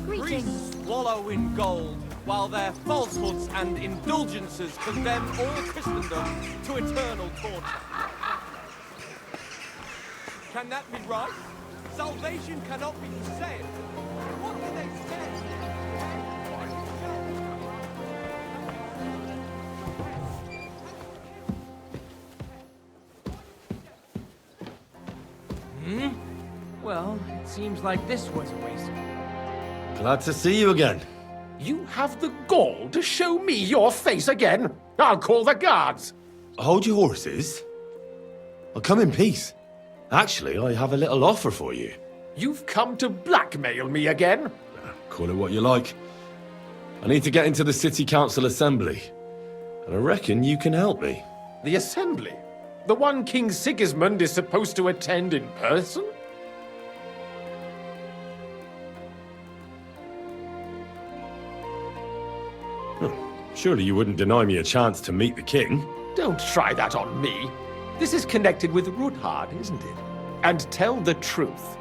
Priests wallow in gold, while their falsehoods and indulgences condemn all Christendom to eternal torture. Can that be right? Salvation cannot be saved. What do they say? Well, it seems like this was a waste. Glad to see you again. You have the gall to show me your face again? I'll call the guards. Hold your horses. I'll come in peace. Actually, I have a little offer for you. You've come to blackmail me again? Call it what you like. I need to get into the City Council Assembly. And I reckon you can help me. The Assembly? The one King Sigismund is supposed to attend in person? Surely you wouldn't deny me a chance to meet the king? Don't try that on me. This is connected with Ruthard, isn't it? And tell the truth.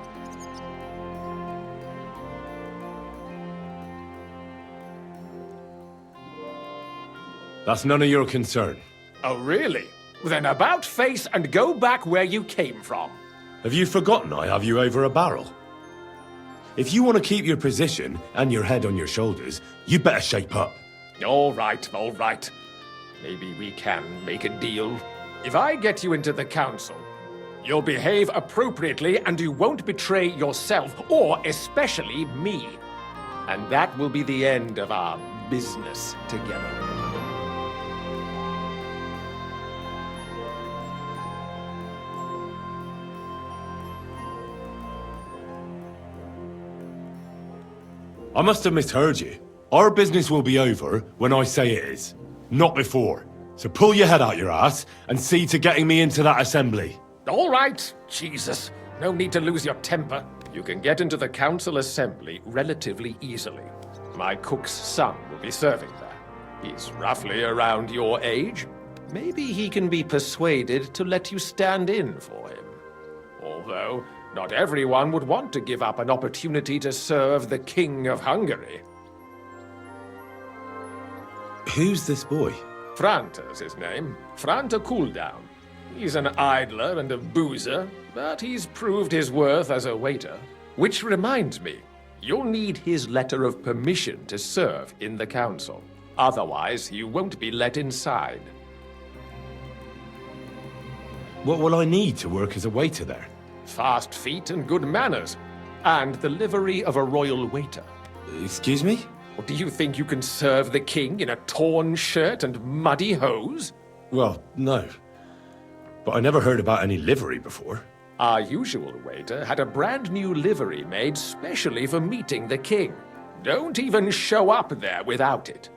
That's none of your concern. Oh, really? Then about face and go back where you came from. Have you forgotten I have you over a barrel? If you want to keep your position and your head on your shoulders, you better shape up. All right, all right. Maybe we can make a deal. If I get you into the council, you'll behave appropriately and you won't betray yourself, or especially me. And that will be the end of our business together. I must have misheard you. Our business will be over when I say it is, not before. So pull your head out your ass and see to getting me into that assembly. All right, Jesus. No need to lose your temper. You can get into the council assembly relatively easily. My cook's son will be serving there. He's roughly around your age. Maybe he can be persuaded to let you stand in for him. Although, not everyone would want to give up an opportunity to serve the King of Hungary. Who's this boy? Franta's his name. Franta Cooldown. He's an idler and a boozer, but he's proved his worth as a waiter. Which reminds me, you'll need his letter of permission to serve in the council. Otherwise, you won't be let inside. What will I need to work as a waiter there? Fast feet and good manners, and the livery of a royal waiter. Excuse me? Or do you think you can serve the king in a torn shirt and muddy hose? Well, no. But I never heard about any livery before. Our usual waiter had a brand new livery made specially for meeting the king. Don't even show up there without it.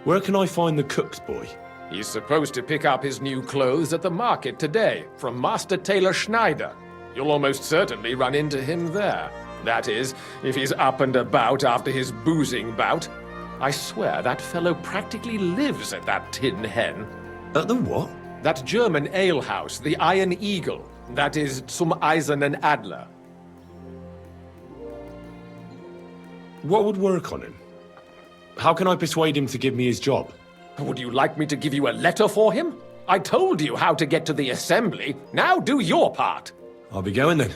Where can I find the cook's boy? He's supposed to pick up his new clothes at the market today from Master Tailor Schneider. You'll almost certainly run into him there. That is, if he's up and about after his boozing bout. I swear that fellow practically lives at that Tin Hen. At the what? That German alehouse, the Iron Eagle. That is Zum Eisernen Adler. What would work on him? How can I persuade him to give me his job? Would you like me to give you a letter for him? I told you how to get to the assembly. Now do your part. I'll be going then.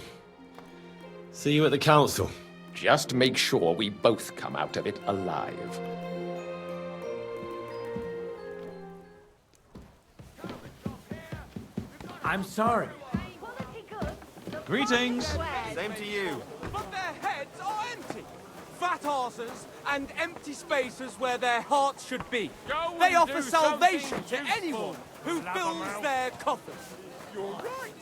See you at the council. Just make sure we both come out of it alive. I'm sorry. Greetings. Same to you. But their heads are empty. Fat asses and empty spaces where their hearts should be. They offer salvation to anyone who fills their coffers. You're right.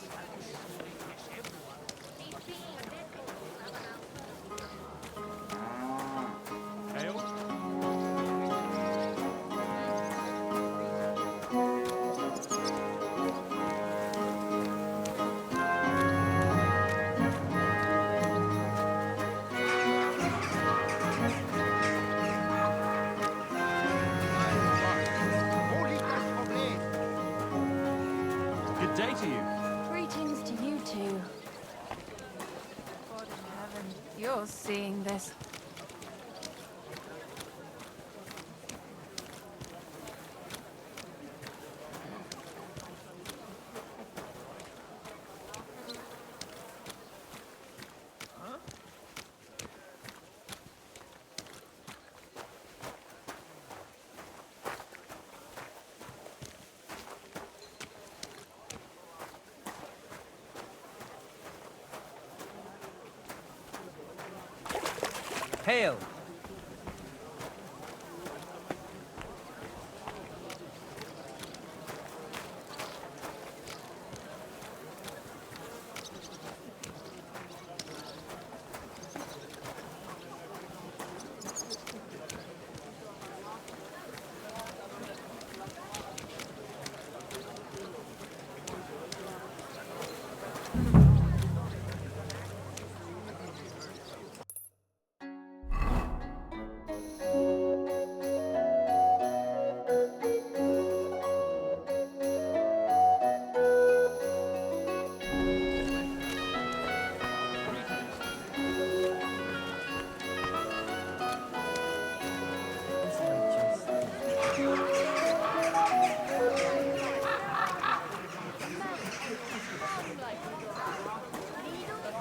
you're seeing this. Hail!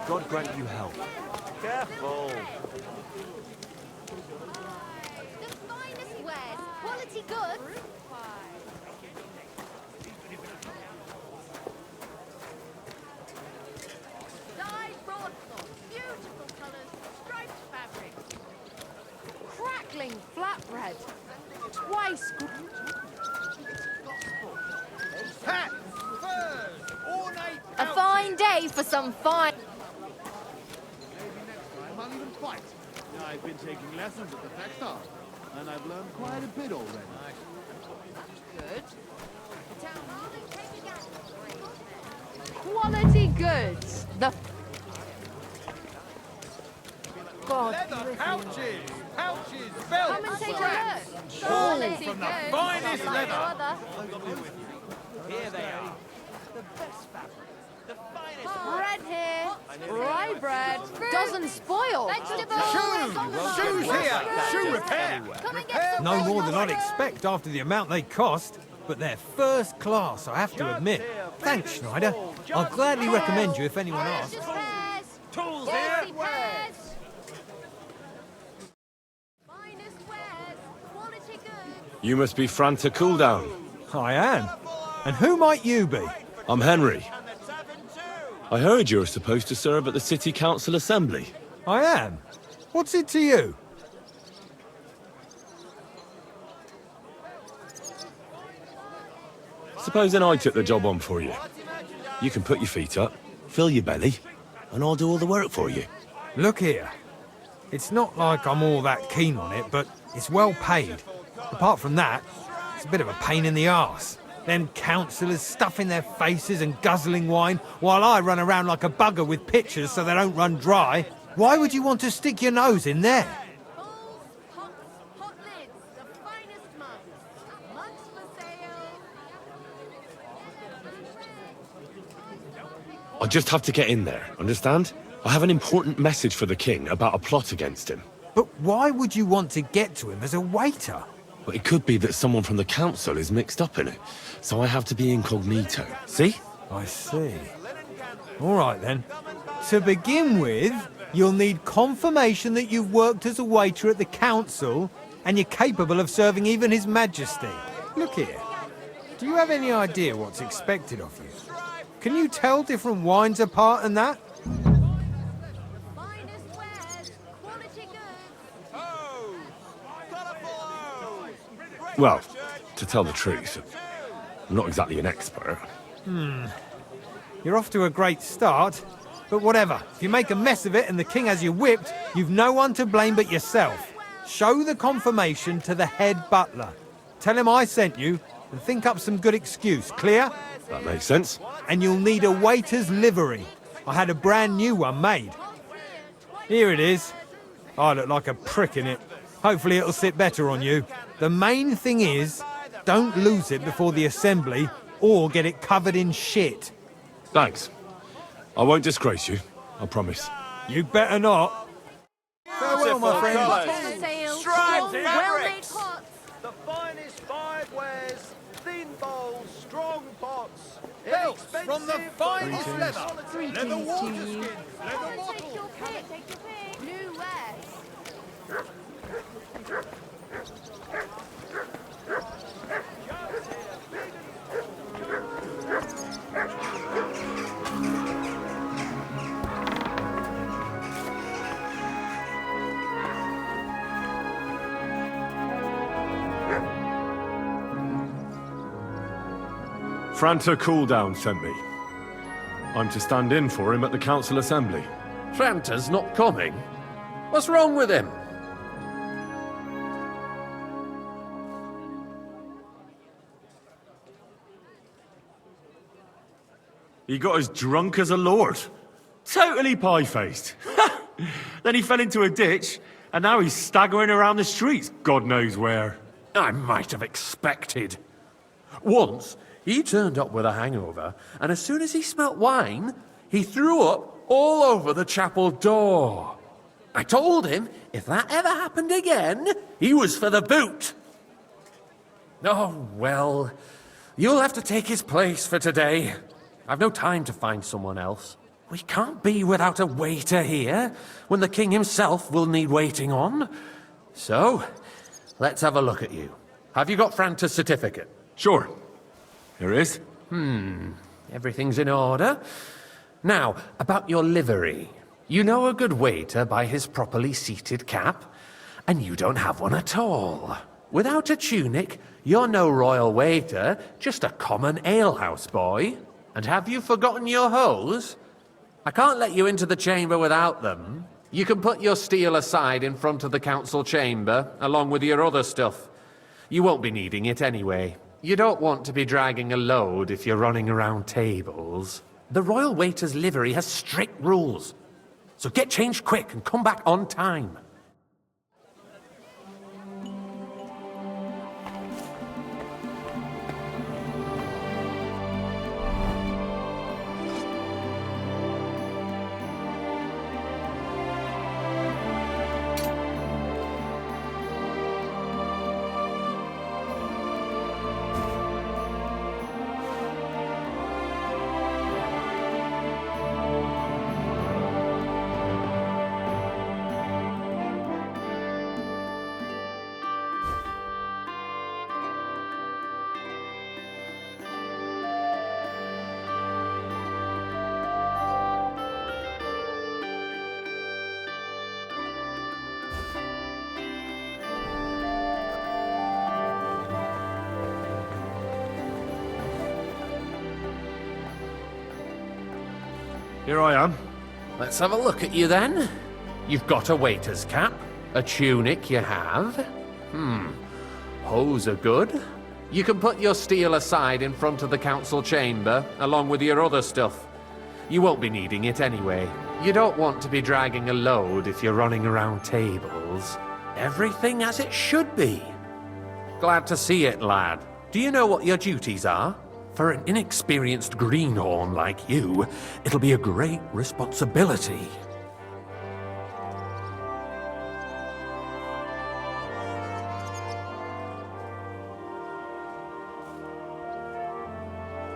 God grant you help. Careful. The finest wares, quality goods. Dyed broadcloth, beautiful colours, striped fabric. Crackling flatbread. Twice. Hats, furs, ornate A fine day for some fine. I'm uneven quite. I've been taking lessons at the Textile, and I've learned quite a bit already. Good. Quality goods. The God. leather pouches, belts. Come and take a look. All Quality from the goods. finest Like no leather. other. Here they are. The best fabric. The finest Bread here. Rye bread. Doesn't spoil. Vegetables. Shoes here, shoe repair. Come and get some No fresh more than I'd vegetables. expect after the amount they cost, but they're first class, I have to admit. Thanks, Schneider. I'll gladly recommend you if anyone asks. Just pears. Tools Fancy here. pears. Finest wares, quality goods. You must be Franta Cooldown. I am. And who might you be? I'm Henry. I heard you're supposed to serve at the City Council Assembly. I am. What's it to you? Supposing I took the job on for you. You can put your feet up, fill your belly, and I'll do all the work for you. Look here. It's not like I'm all that keen on it, but it's well paid. Apart from that, it's a bit of a pain in the arse. Them councillors stuffing their faces and guzzling wine, while I run around like a bugger with pitchers so they don't run dry. Why would you want to stick your nose in there? Bowls, pots, hot lids, the finest mugs. Mugs for sale. I just have to get in there, understand? I have an important message for the king about a plot against him. But why would you want to get to him as a waiter? But it could be that someone from the council is mixed up in it, so I have to be incognito. See? I see. All right then. To begin with, you'll need confirmation that you've worked as a waiter at the council and you're capable of serving even His Majesty. Look here. Do you have any idea what's expected of you? Can you tell different wines apart and that? Finest wares, quality goods. Well, to tell the truth, I'm not exactly an expert. You're off to a great start, but whatever. If you make a mess of it and the king has you whipped, you've no one to blame but yourself. Show the confirmation to the head butler. Tell him I sent you and think up some good excuse. Clear? That makes sense. And you'll need a waiter's livery. I had a brand new one made. Here it is. I look like a prick in it. Hopefully it'll sit better on you. The main thing is, don't lose it before the assembly or get it covered in shit. Thanks. I won't disgrace you, I promise. You better not. sure, my friend. Pots for sale. Stripes, Strong, fabrics. well-made pots. The finest five wares, thin bowls, strong pots. Belts from the finest Greetings. leather. Greetings Leather to water you. skins, leather Come and bottles. take your pick. Take your pick. New wares. Franta Cooldown sent me. I'm to stand in for him at the council assembly. Franta's not coming? What's wrong with him? He got as drunk as a lord. Totally pie-faced. Then he fell into a ditch, and now he's staggering around the streets, God knows where. I might have expected. Once, he turned up with a hangover, and as soon as he smelt wine, he threw up all over the chapel door. I told him if that ever happened again, he was for the boot. Oh, well, you'll have to take his place for today. I've no time to find someone else. We can't be without a waiter here, when the king himself will need waiting on. So, let's have a look at you. Have you got Franta's certificate? Sure. Here it is. Everything's in order. Now, about your livery. You know a good waiter by his properly seated cap, and you don't have one at all. Without a tunic, you're no royal waiter, just a common alehouse boy. And have you forgotten your hose? I can't let you into the chamber without them. You can put your steel aside in front of the council chamber, along with your other stuff. You won't be needing it anyway. You don't want to be dragging a load if you're running around tables. The royal waiter's livery has strict rules. So get changed quick and come back on time. Here I am. Let's have a look at you then. You've got a waiter's cap. A tunic you have. Hose are good. You can put your steel aside in front of the council chamber, along with your other stuff. You won't be needing it anyway. You don't want to be dragging a load if you're running around tables. Everything as it should be. Glad to see it, lad. Do you know what your duties are? For an inexperienced greenhorn like you, it'll be a great responsibility.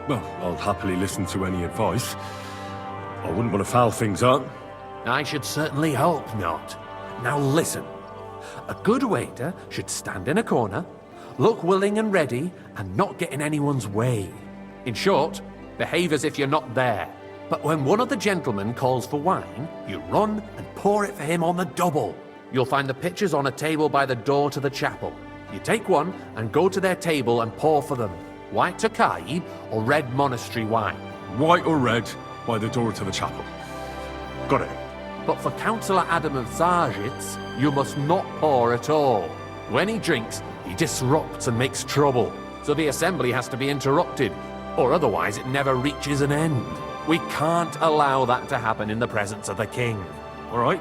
Well, I'll happily listen to any advice. I wouldn't want to foul things up. I should certainly hope not. Now listen. A good waiter should stand in a corner, look willing and ready, and not get in anyone's way. In short, behave as if you're not there. But when one of the gentlemen calls for wine, you run and pour it for him on the double. You'll find the pitchers on a table by the door to the chapel. You take one and go to their table and pour for them. White Tokai or red monastery wine. White or red, by the door to the chapel. Got it. But for Councillor Adam of Zarjitz, you must not pour at all. When he drinks, he disrupts and makes trouble. So the assembly has to be interrupted, or otherwise it never reaches an end. We can't allow that to happen in the presence of the king. All right.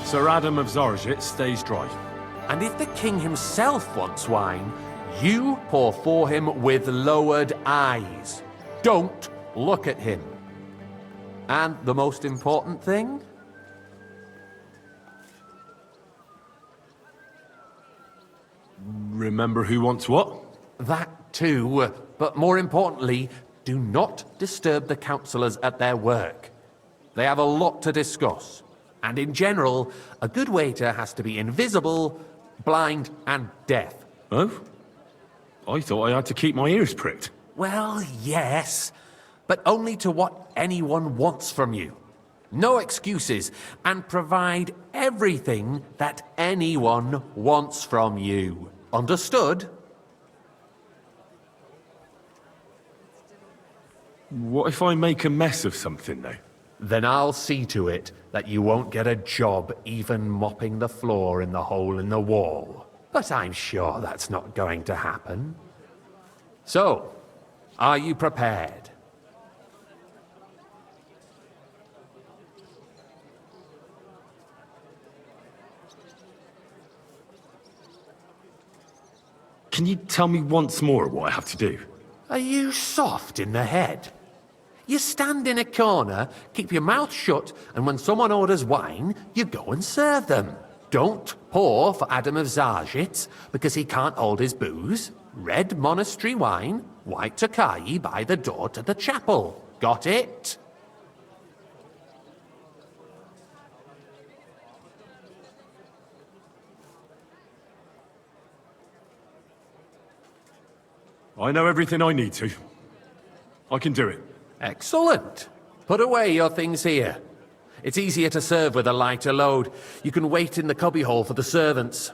Sir Adam of Zarjit stays dry. And if the king himself wants wine, you pour for him with lowered eyes. Don't look at him. And the most important thing? Remember who wants what? That too, but more importantly, do not disturb the councillors at their work. They have a lot to discuss. And in general, a good waiter has to be invisible, blind, and deaf. Oh? I thought I had to keep my ears pricked. Well, yes, but only to what anyone wants from you. No excuses, and provide everything that anyone wants from you. Understood? What if I make a mess of something, though? Then I'll see to it that you won't get a job even mopping the floor in the hole in the wall. But I'm sure that's not going to happen. So, are you prepared? Can you tell me once more what I have to do? Are you soft in the head? You stand in a corner, keep your mouth shut, and when someone orders wine, you go and serve them. Don't pour for Adam of Zarjitz, because he can't hold his booze. Red monastery wine, white Tokai by the door to the chapel. Got it? I know everything I need to. I can do it. Excellent. Put away your things here. It's easier to serve with a lighter load. You can wait in the cubbyhole for the servants.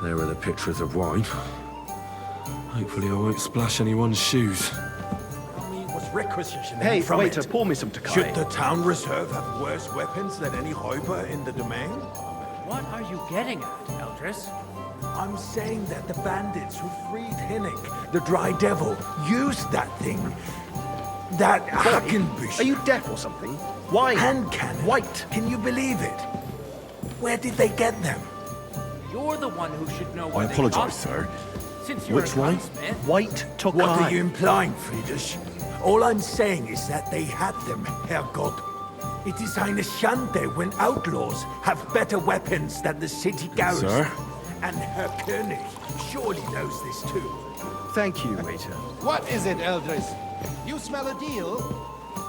There are the pictures of wine. Hopefully I won't splash anyone's shoes. Hey, waiter, pour me some Tokai. Should the town reserve have worse weapons than any Räuber in the domain? What are you getting at, Eldris? I'm saying that the bandits who freed Hinnick, the Dry Devil, used that thing. That Hackenbush. Are you deaf or something? Why? Hand cannon. White. Can you believe it? Where did they get them? You're the one who should know I what they apologize, cost. sir. Since you're Which a one? gunsmith. White Tokai. What are you implying, Friedrich? All I'm saying is that they had them, Herrgott. It is eine Schande when outlaws have better weapons than the city garrison. Sir? And Herr König surely knows this too. Thank you, waiter. What is it, Eldris? You smell a deal?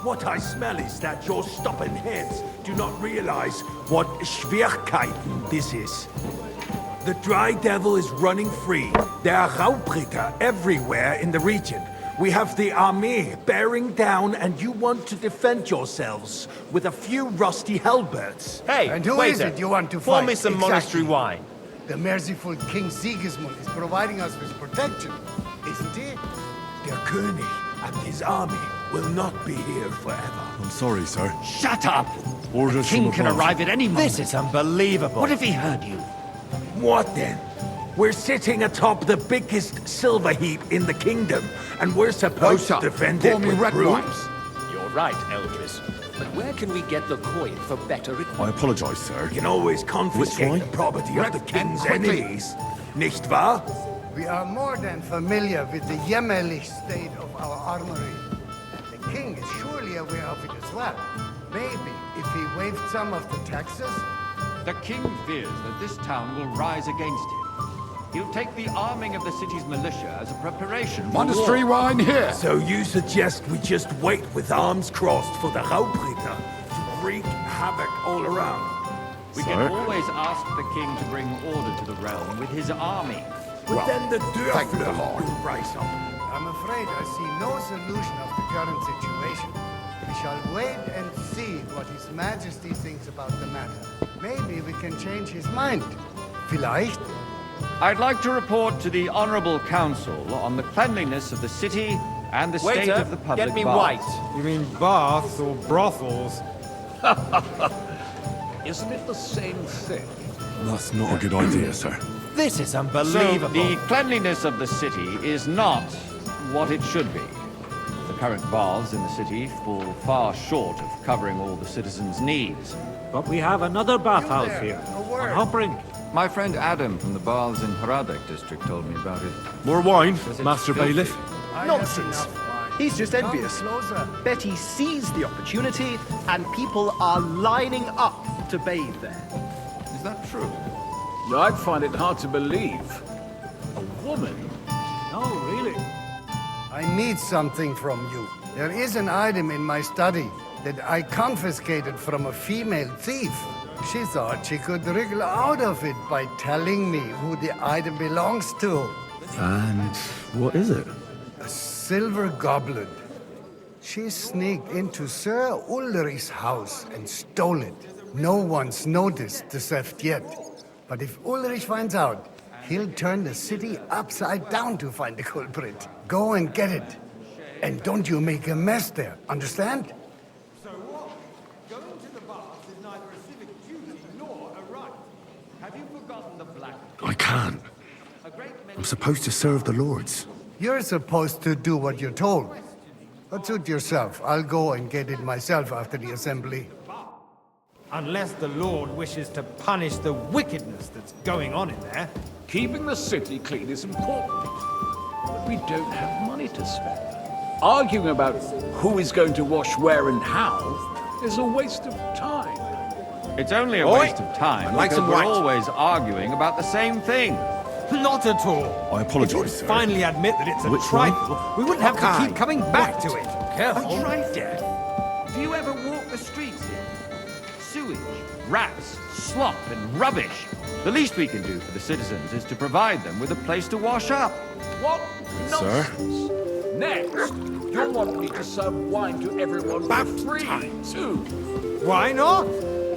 What I smell is that your stubborn heads do not realize what Schwierigkeiten this is. The Dry Devil is running free. There are Raubritter everywhere in the region. We have the army bearing down, and you want to defend yourselves with a few rusty halberds. Hey, And who waiter, is it you want to pour fight? me some Exactly. monastery wine. The merciful King Sigismund is providing us with protection, isn't he? Der König and his army will not be here forever. I'm sorry, sir. Shut up! Orders King from can above. arrive at any moment. This is unbelievable. What if he heard you? What then? We're sitting atop the biggest silver heap in the kingdom, and we're supposed to defend it with brooms? You're right, Eldris. But where can we get the coin for better I equipment? apologize, sir. You can always confiscate wine? the property of the king's quickly. enemies, nicht wahr? We are more than familiar with the jämmerlich state of our armory. And the king is surely aware of it as well. Maybe if he waived some of the taxes. The king fears that this town will rise against him. He'll take the arming of the city's militia as a preparation for Monastery war. wine here. So you suggest we just wait with arms crossed for the Raubritter to wreak havoc all around? We can always ask the king to bring order to the realm with his army. But then the Dörfler will rise up. I'm afraid I see no solution of the current situation. We shall wait and see what His Majesty thinks about the matter. Maybe we can change his mind. Vielleicht? I'd like to report to the Honorable Council on the cleanliness of the city and the state of the public get me baths. white. You mean baths or brothels? Isn't it the same thing? That's not a good idea, sir. This is So unbelievable. the cleanliness of the city is not what it should be. The current baths in the city fall far short of covering all the citizens' needs. But we have another bathhouse here, on Hopbrink. My friend Adam from the baths in Haradek district told me about it. More wine, Says it's Master filthy. Bailiff? Nonsense. He's just envious. Closer. Betty seized the opportunity, and people are lining up to bathe there. Is that true? I find it hard to believe. A woman? No, really. I need something from you. There is an item in my study that I confiscated from a female thief. She thought she could wriggle out of it by telling me who the item belongs to. And what is it? A silver goblet. She sneaked into Sir Ulrich's house and stole it. No one's noticed the theft yet. But if Ulrich finds out, he'll turn the city upside down to find the culprit. Go and get it. And don't you make a mess there, understand? So what? Going to the baths is neither a civic duty nor a right. Have you forgotten the black? I can't. I'm supposed to serve the lords. You're supposed to do what you're told. But suit yourself. I'll go and get it myself after the assembly. Unless the Lord wishes to punish the wickedness that's going on in there. Keeping the city clean is important. But we don't have money to spend. Arguing about who is going to wash where and how is a waste of time. It's only a waste of time like because some we're white. always arguing about the same thing. Not at all. I If apologise, you'd sir. finally admit that it's a Which one? trifle, we wouldn't have to keep coming back to it. Careful. Do you ever walk the streets here? Sewage, rats, slop, and rubbish. The least we can do for the citizens is to provide them with a place to wash up. What Sir? nonsense! Next, you'll want me to serve wine to everyone for free, too. Why not?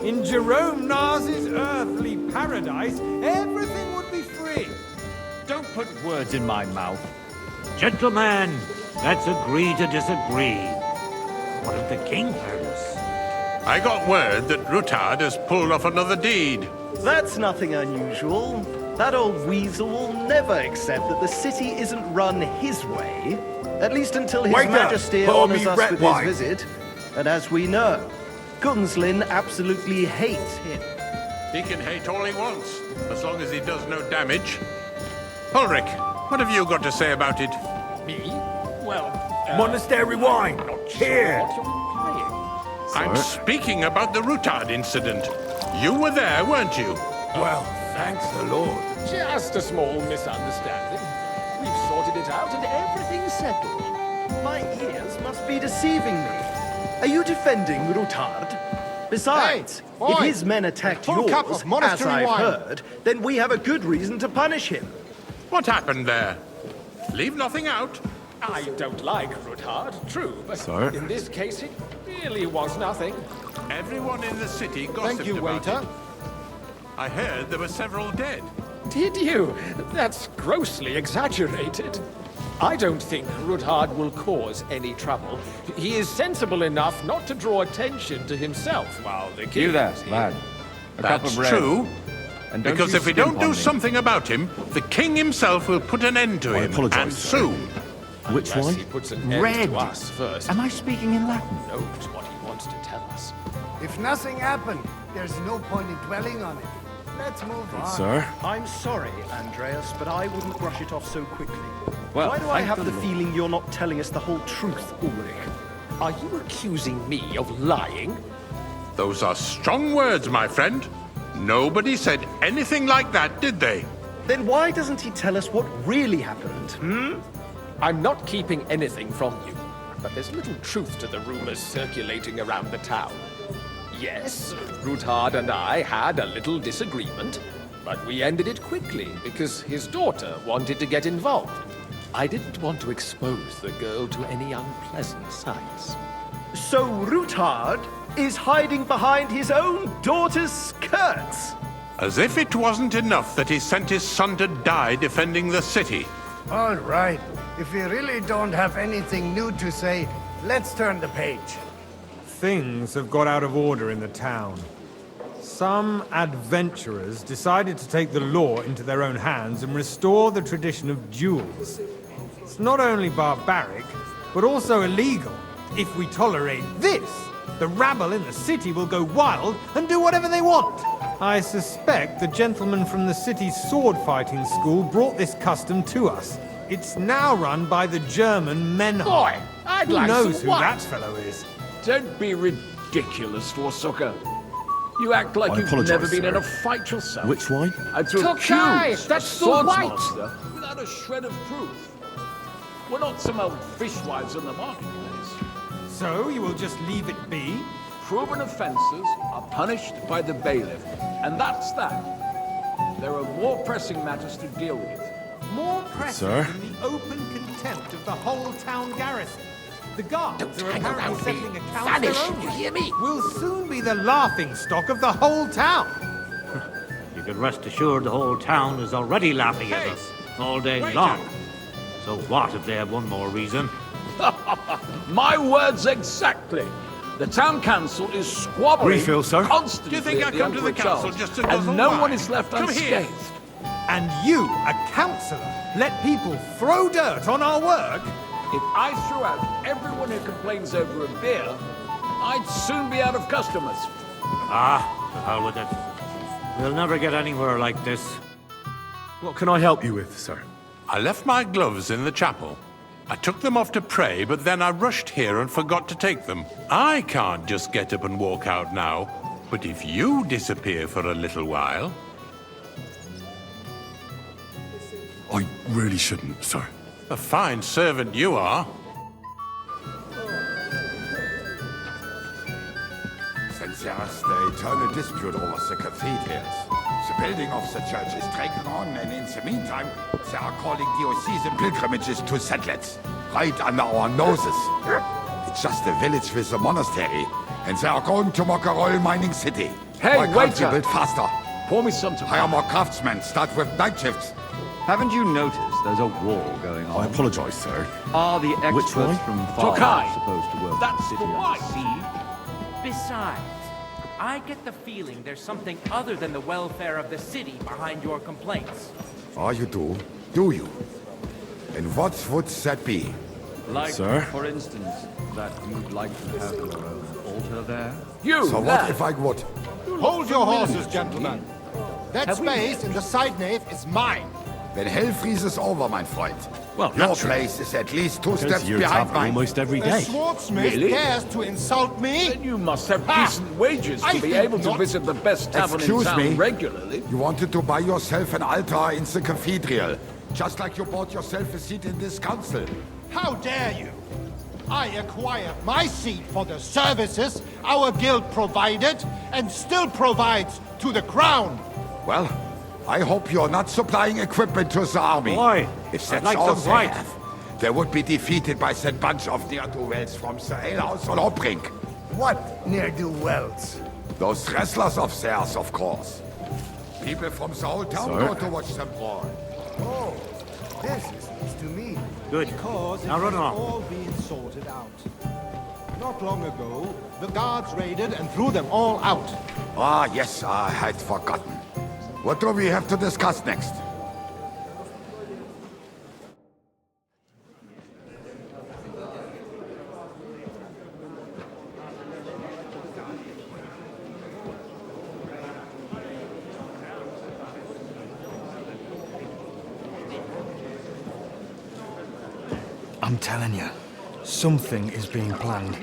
In Jerome Nars's earthly paradise, everything would be free. Don't put words in my mouth. Gentlemen, let's agree to disagree. What did the king tell us? I got word that Rutard has pulled off another deed. That's nothing unusual. That old weasel will never accept that the city isn't run his way, at least until His Waiter, Majesty pour me honors us red with wine. his visit. And as we know, Gunslin absolutely hates him. He can hate all he wants, as long as he does no damage. Ulrich, what have you got to say about it? Me? Well, monastery wine. Here. What you're implying? I'm speaking about the Rutard incident. You were there, weren't you? Well, thanks the Lord. Just a small misunderstanding. We've sorted it out and everything's settled. My ears must be deceiving me. Are you defending Rutard? Besides, if his men attacked Full cup yours, of monastery as I've wine. heard, then we have a good reason to punish him. What happened there? Leave nothing out. I don't like Rutard, true, but Sir? in this case it really was nothing. Everyone in the city gossiped Thank you, about waiter. it. I heard there were several dead. Did you? That's grossly exaggerated. I don't think Rutard will cause any trouble. He is sensible enough not to draw attention to himself while the king... You there, lad. A cup That's of bread. true. And don't Because you if we skimp don't on do me. something about him, the king himself will put an end to I him. apologise, And sir. soon. Which Unless one? he puts an end Red. to us first. Am I speaking in Latin? Knows what he wants to tell us. If nothing happened, there's no point in dwelling on it. Let's move on. Sir? I'm sorry, Andreas, but I wouldn't brush it off so quickly. Well, Why do I thank have the the Lord. feeling you're not telling us the whole truth, Ulrich? Are you accusing me of lying? Those are strong words, my friend. Nobody said anything like that, did they? Then why doesn't he tell us what really happened, I'm not keeping anything from you, but there's little truth to the rumors circulating around the town. Yes, Ruthard and I had a little disagreement, but we ended it quickly because his daughter wanted to get involved. I didn't want to expose the girl to any unpleasant sights. So Ruthard is hiding behind his own daughter's skirts? As if it wasn't enough that he sent his son to die defending the city. All right. If we really don't have anything new to say, let's turn the page. Things have got out of order in the town. Some adventurers decided to take the law into their own hands and restore the tradition of duels. It's not only barbaric, but also illegal. If we tolerate this, the rabble in the city will go wild and do whatever they want. I suspect the gentleman from the city's sword-fighting school brought this custom to us. It's now run by the German Menhard. Boy, I'd Who like knows some who what? that fellow is? Don't be ridiculous, Forsucker. You act like I you've apologise, never been in sir. a fight yourself. Which wine? I'd to Tokai, accuse that's a the swords white. master without a shred of proof. We're not some old fishwives on the marketplace. So you will just leave it be? Proven offences are punished by the bailiff, and that's that. There are more pressing matters to deal with. More pressing Sir? than the open contempt of the whole town garrison. The guards are apparently settling accounts Vanish, their own you way. hear me? Will soon be the laughing stock of the whole town. You can rest assured the whole town is already laughing at us all day long. So what if they have one more reason? My words exactly. The town council is squabbling Refill, sir. constantly. Do you think at I come to the Emperor council Charles, just to guzzle and no wine? one is left Come here. unscathed? And you, a councillor, let people throw dirt on our work? If I threw out everyone who complains over a beer, I'd soon be out of customers. Ah, the hell with it. We'll never get anywhere like this. What can I help you with, sir? I left my gloves in the chapel. I took them off to pray, but then I rushed here and forgot to take them. I can't just get up and walk out now, but if you disappear for a little while... I really shouldn't, sir. A fine servant you are. Since there's the eternal dispute over the cathedrals, the building of the church is dragging on, and in the meantime, they are calling diocesan pilgrimages to settlers, right under our noses. It's just a village with a monastery, and they are going to Mokarol mining city. Hey, Why can't waiter! you build faster? Pour me some to Hire more craftsmen, start with night shifts. Haven't you noticed there's a war going on? I apologise, sir. Are the Which experts one? from far Tokai. supposed to work That's the city the under white. siege? Besides, I get the feeling there's something other than the welfare of the city behind your complaints. Oh, you do? Do you? And what would that be? Like, Sir? for instance, that you'd like to have your own altar there? You, So what lad. if I would? Hold your horses, gentlemen. That space in the side nave is mine. Then hell freezes over, mein Freund. Well, Your naturally. place is at least 2 steps Because you're behind tough mine. almost every A day. swordsmith Really? dares to insult me? Then you must have Ha! decent wages I to be think able to not. visit the best tavern Excuse in town me? regularly. You wanted to buy yourself an altar in the cathedral, just like you bought yourself a seat in this council. How dare you? I acquired my seat for the services our guild provided and still provides to the crown. Well, I hope you're not supplying equipment to the army. Why? If I'd that's like all some they white. have, they would be defeated by that bunch of ne'er-do-wells from the alehouse on Hopbrink. What ne'er-do-wells? Those wrestlers of theirs, of course. People from the whole town Sir? go to watch them brawl. Oh, this is news to me. Good. Because Now run along. all being sorted out. Not long ago, the guards raided and threw them all out. Ah, yes, I had forgotten. What do we have to discuss next? I'm telling you, something is being planned.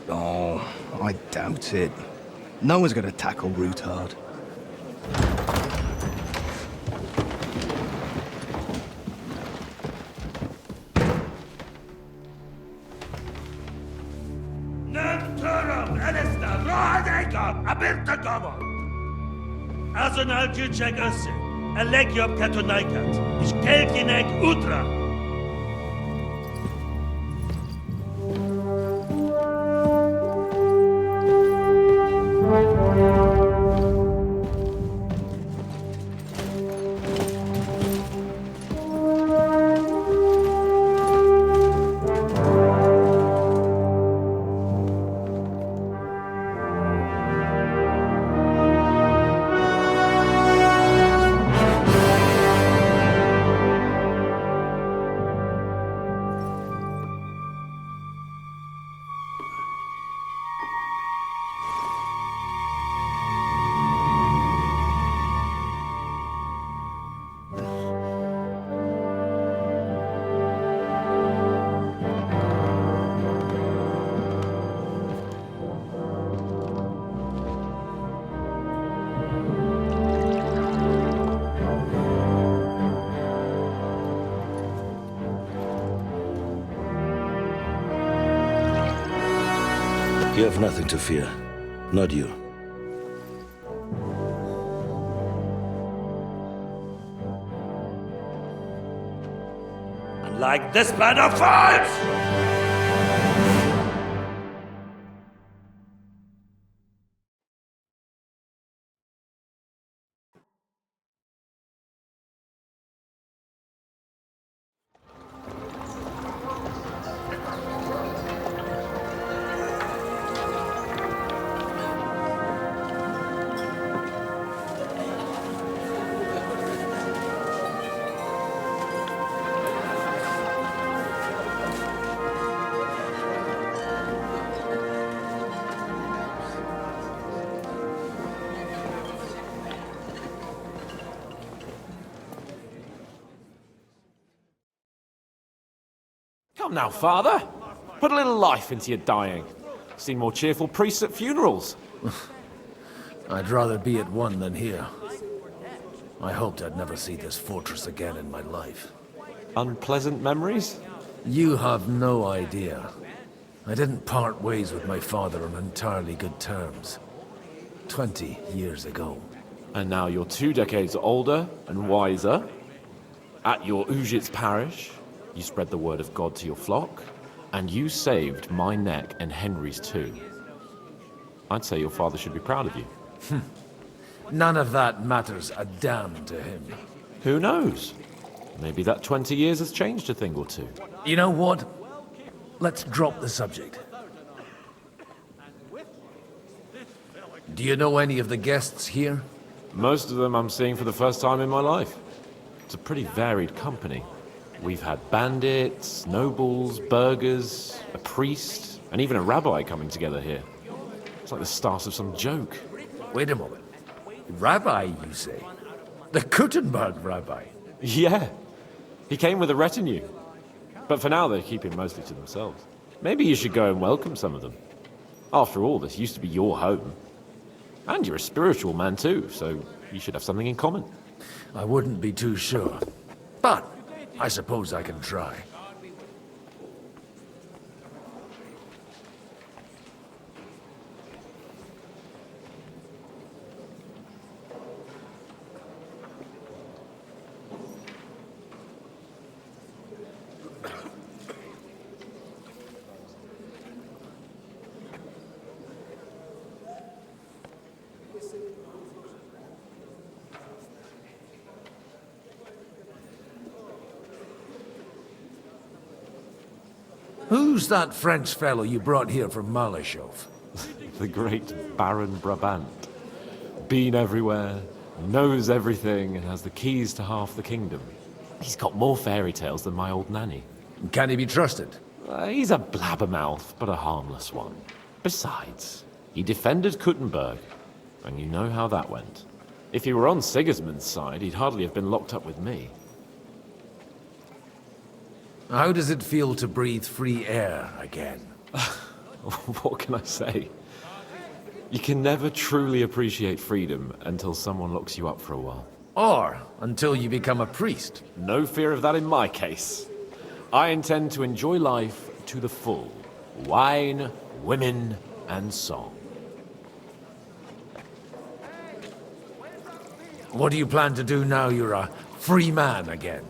Oh, I doubt it. No one's gonna tackle Ruthard. Abirtagava! Azon algyucseg össze! A legjobb katonákat, és kelkinek útra! You have nothing to fear. Not you. And like this banner falls! Come now, Father. Put a little life into your dying. Seen more cheerful priests at funerals. I'd rather be at one than here. I hoped I'd never see this fortress again in my life. Unpleasant memories? You have no idea. I didn't part ways with my father on entirely good terms. 20 years ago. And now you're 2 decades older and wiser. At your Ujit's parish, you spread the word of God to your flock, and you saved my neck and Henry's too. I'd say your father should be proud of you. None of that matters a damn to him. Who knows? Maybe that 20 years has changed a thing or two. You know what? Let's drop the subject. Do you know any of the guests here? Most of them I'm seeing for the first time in my life. It's a pretty varied company. We've had bandits, nobles, burghers, a priest, and even a rabbi coming together here. It's like the start of some joke. Wait a moment. Rabbi, you say? The Kuttenberg rabbi? Yeah. He came with a retinue. But for now, they're keeping mostly to themselves. Maybe you should go and welcome some of them. After all, this used to be your home. And you're a spiritual man too, so you should have something in common. I wouldn't be too sure. But I suppose I can try. Who's that French fellow you brought here from Malashov? The great Baron Brabant. Been everywhere, knows everything, and has the keys to half the kingdom. He's got more fairy tales than my old nanny. Can he be trusted? He's a blabbermouth, but a harmless one. Besides, he defended Kuttenberg, and you know how that went. If he were on Sigismund's side, he'd hardly have been locked up with me. How does it feel to breathe free air again? What can I say? You can never truly appreciate freedom until someone locks you up for a while. Or until you become a priest. No fear of that in my case. I intend to enjoy life to the full. Wine, women, and song. What do you plan to do now you're a free man again?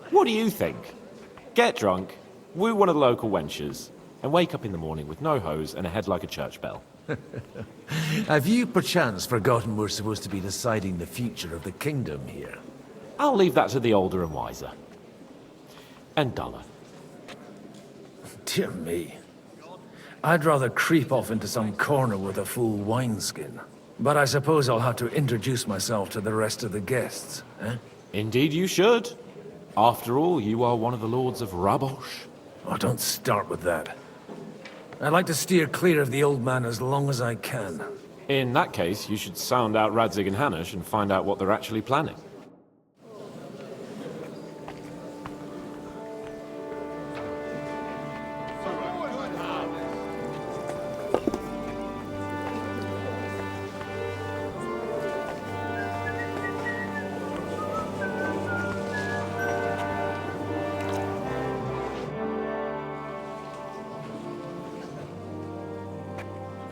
What do you think? Get drunk, woo one of the local wenches, and wake up in the morning with no hose and a head like a church bell. Have you perchance forgotten we're supposed to be deciding the future of the kingdom here? I'll leave that to the older and wiser. And duller. Dear me. I'd rather creep off into some corner with a full wineskin. But I suppose I'll have to introduce myself to the rest of the guests, eh? Indeed you should. After all, you are one of the lords of Rabosh. Oh, don't start with that. I'd like to steer clear of the old man as long as I can. In that case, you should sound out Radzig and Hanush and find out what they're actually planning.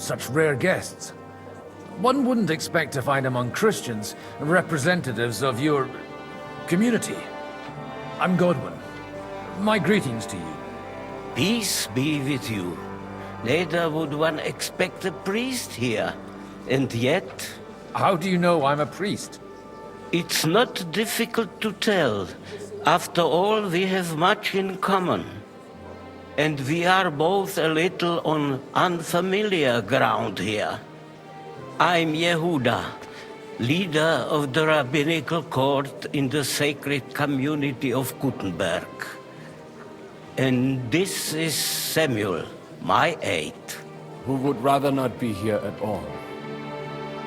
Such rare guests. One wouldn't expect to find among Christians representatives of your community. I'm Godwin. My greetings to you. Peace be with you. Neither would one expect a priest here. And yet... How do you know I'm a priest? It's not difficult to tell. After all, we have much in common. And we are both a little on unfamiliar ground here. I'm Yehuda, leader of the rabbinical court in the sacred community of Gutenberg. And this is Samuel, my aide. Who would rather not be here at all.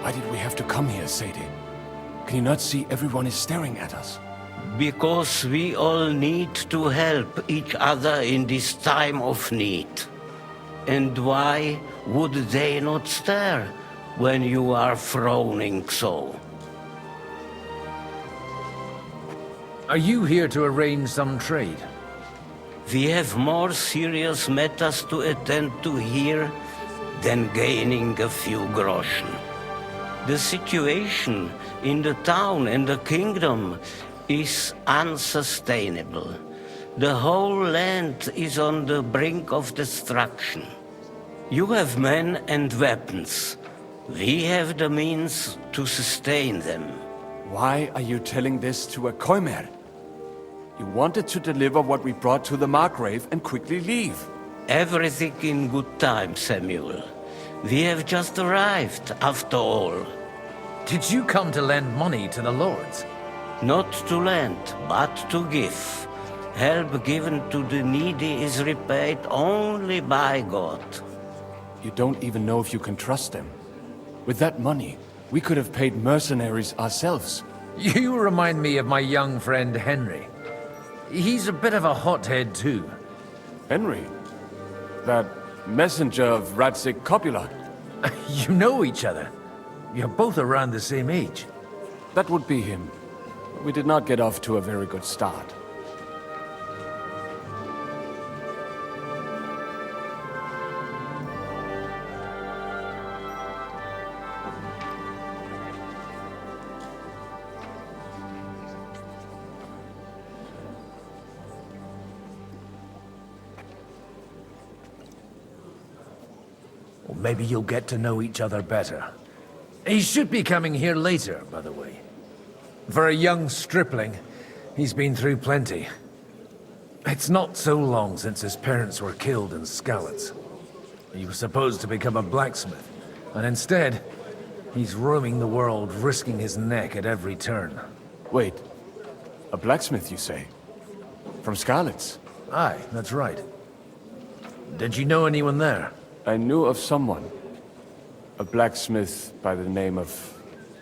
Why did we have to come here, Sadie? Can you not see everyone is staring at us? Because we all need to help each other in this time of need. And why would they not stare when you are frowning so? Are you here to arrange some trade? We have more serious matters to attend to here than gaining a few groschen. The situation in the town and the kingdom is unsustainable. The whole land is on the brink of destruction. You have men and weapons. We have the means to sustain them. Why are you telling this to a Koimer? You wanted to deliver what we brought to the Margrave and quickly leave. Everything in good time, Samuel. We have just arrived, after all. Did you come to lend money to the lords? Not to lend, but to give. Help given to the needy is repaid only by God. You don't even know if you can trust them. With that money, we could have paid mercenaries ourselves. You remind me of my young friend Henry. He's a bit of a hothead too. Henry? That messenger of Radzig Copula? You know each other. You're both around the same age. That would be him. We did not get off to a very good start. Or maybe you'll get to know each other better. He should be coming here later, by the way. For a young stripling, he's been through plenty. It's not so long since his parents were killed in Skalitz. He was supposed to become a blacksmith, and instead, he's roaming the world, risking his neck at every turn. Wait, a blacksmith, you say? From Skalitz? Aye, that's right. Did you know anyone there? I knew of someone. A blacksmith by the name of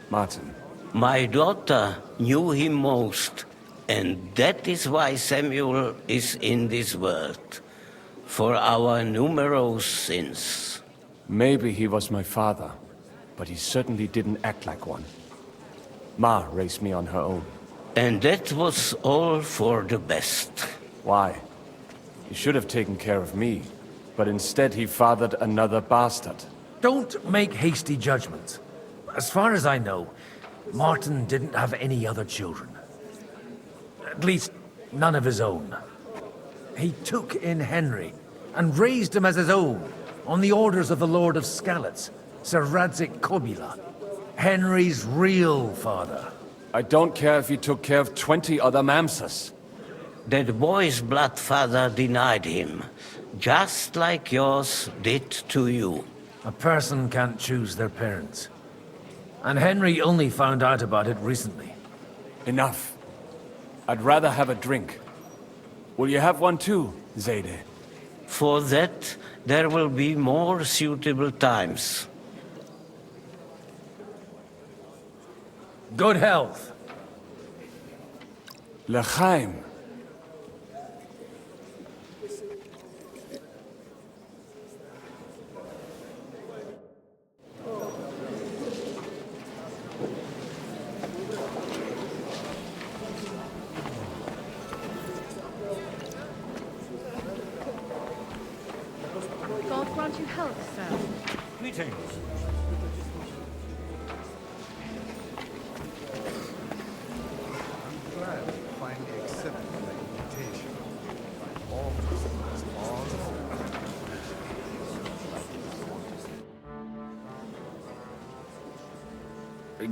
Martin. My daughter knew him most, and that is why Samuel is in this world. For our numerous sins. Maybe he was my father, but he certainly didn't act like one. Ma raised me on her own. And that was all for the best. Why? He should have taken care of me, but instead he fathered another bastard. Don't make hasty judgments. As far as I know, Martin didn't have any other children. At least, none of his own. He took in Henry and raised him as his own, on the orders of the Lord of Skalitz, Sir Radzik Kobila, Henry's real father. I don't care if he took care of 20 other Mamsas. That boy's blood father denied him, just like yours did to you. A person can't choose their parents. And Henry only found out about it recently. Enough. I'd rather have a drink. Will you have one too, Zayde? For that, there will be more suitable times. Good health. L'chaim. God grant you health, sir. Greetings. Glad to finally accepted the invitation. All customers, all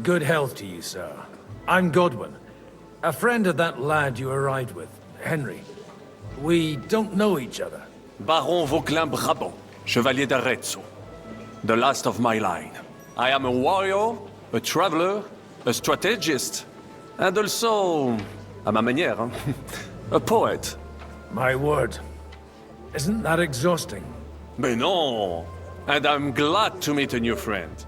Good health to you, sir. I'm Godwin, a friend of that lad you arrived with, Henry. We don't know each other. Baron Vauclin Brabant, Chevalier d'Arezzo. The last of my line. I am a warrior, a traveler, a strategist, and also, à ma manière, a poet. My word. Isn't that exhausting? Mais non! And I'm glad to meet a new friend.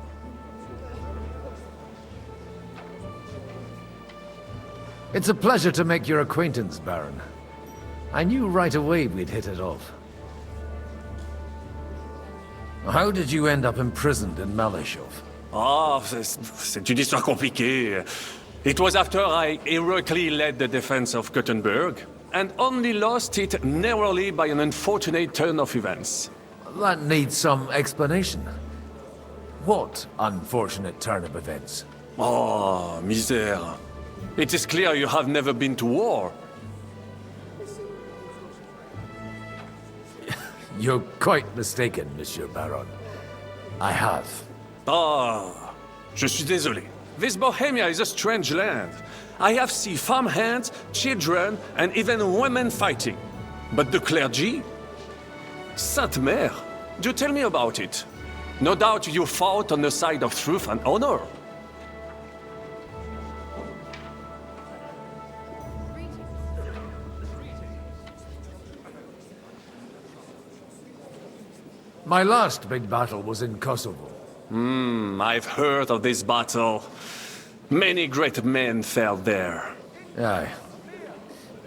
It's a pleasure to make your acquaintance, Baron. I knew right away we'd hit it off. How did you end up imprisoned in Malashov? Ah, c'est une histoire compliquée. It was after I heroically led the defense of Gothenburg, and only lost it narrowly by an unfortunate turn of events. That needs some explanation. What unfortunate turn of events? Oh, misère. It is clear you have never been to war. You're quite mistaken, Monsieur Baron. I have. Ah, je suis désolé. This Bohemia is a strange land. I have seen farmhands, children, and even women fighting. But the clergy? Sainte Mère, do tell me about it. No doubt you fought on the side of truth and honor. My last big battle was in Kosovo. I've heard of this battle. Many great men fell there. Aye.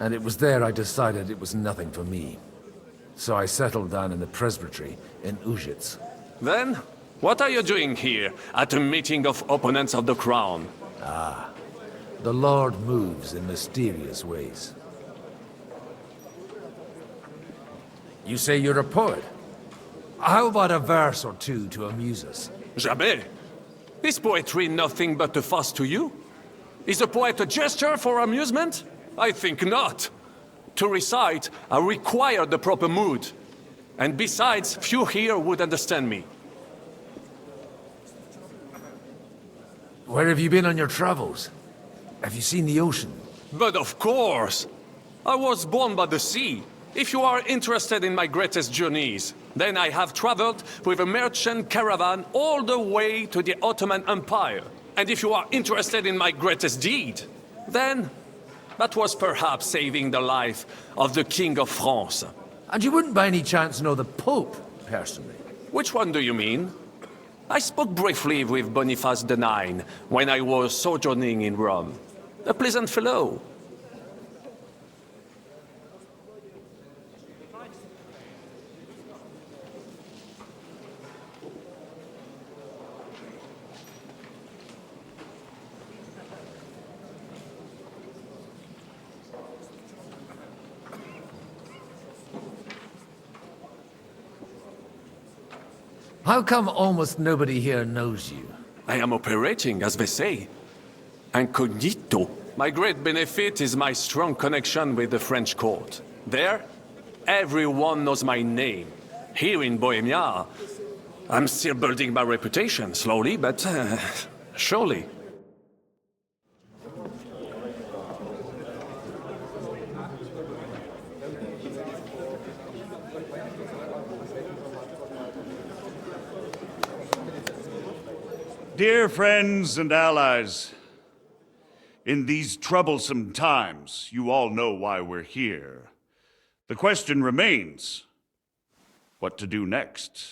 And it was there I decided it was nothing for me. So I settled down in the presbytery in Ujits. Then, what are you doing here, at a meeting of opponents of the crown? Ah, the Lord moves in mysterious ways. You say you're a poet? How about a verse or two to amuse us? Jamais. Is poetry nothing but a fuss to you? Is a poet a gesture for amusement? I think not. To recite, I require the proper mood. And besides, few here would understand me. Where have you been on your travels? Have you seen the ocean? But of course! I was born by the sea. If you are interested in my greatest journeys, then I have traveled with a merchant caravan all the way to the Ottoman Empire. And if you are interested in my greatest deed, then that was perhaps saving the life of the King of France. And you wouldn't by any chance know the Pope, personally? Which one do you mean? I spoke briefly with Boniface IX when I was sojourning in Rome. A pleasant fellow. How come almost nobody here knows you? I am operating, as they say. Incognito. My great benefit is my strong connection with the French court. There, everyone knows my name. Here in Bohemia, I'm still building my reputation, slowly, but surely. Dear friends and allies, in these troublesome times, you all know why we're here. The question remains, what to do next?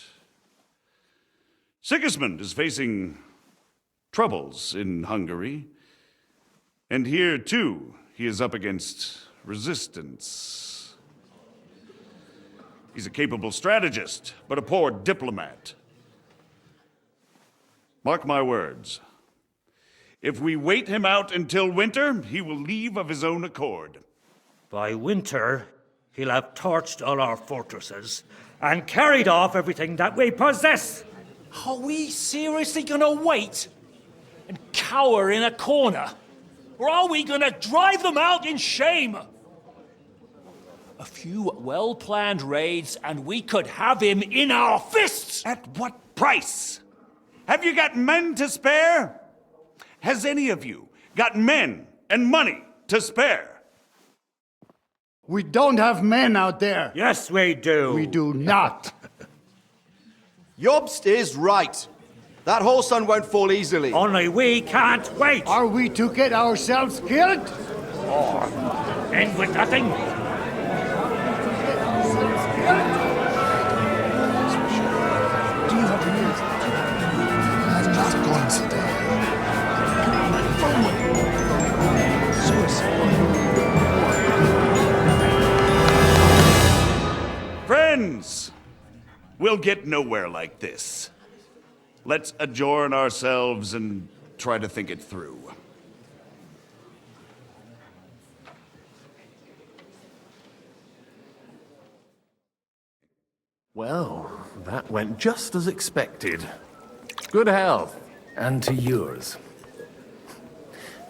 Sigismund is facing troubles in Hungary, and here too, he is up against resistance. He's a capable strategist, but a poor diplomat. Mark my words. If we wait him out until winter, he will leave of his own accord. By winter, he'll have torched all our fortresses and carried off everything that we possess. Are we seriously gonna wait and cower in a corner? Or are we gonna drive them out in shame? A few well-planned raids and we could have him in our fists! At what price? Have you got men to spare? Has any of you got men and money to spare? We don't have men out there. Yes, we do. We do not. Jobst is right. That whole sun won't fall easily. Only we can't wait. Are we to get ourselves killed? Or end with nothing? Friends, we'll get nowhere like this. Let's adjourn ourselves and try to think it through. Well, that went just as expected. Good health. And to yours.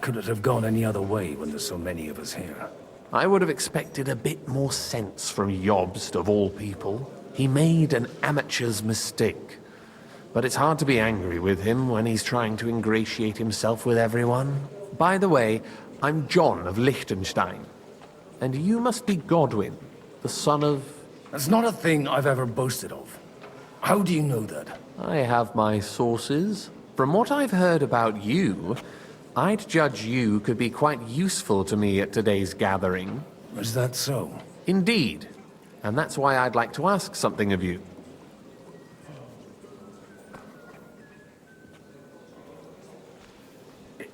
Could it have gone any other way when there's so many of us here? I would have expected a bit more sense from Jobst, of all people. He made an amateur's mistake. But it's hard to be angry with him when he's trying to ingratiate himself with everyone. By the way, I'm John of Liechtenstein. And you must be Godwin, the son of... That's not a thing I've ever boasted of. How do you know that? I have my sources. From what I've heard about you, I'd judge you could be quite useful to me at today's gathering. Is that so? Indeed. And that's why I'd like to ask something of you.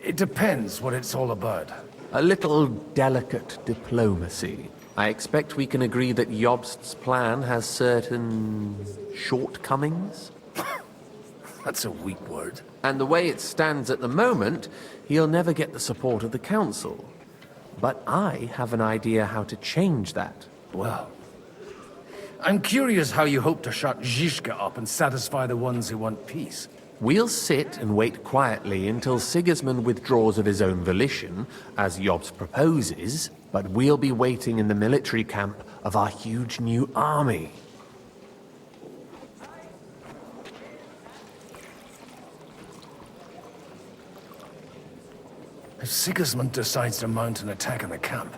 It depends what it's all about. A little delicate diplomacy. I expect we can agree that Jobst's plan has certain shortcomings? That's a weak word. And the way it stands at the moment, he'll never get the support of the council. But I have an idea how to change that. Well, I'm curious how you hope to shut Zizka up and satisfy the ones who want peace. We'll sit and wait quietly until Sigismund withdraws of his own volition, as Jobst proposes, but we'll be waiting in the military camp of our huge new army. If Sigismund decides to mount an attack on the camp,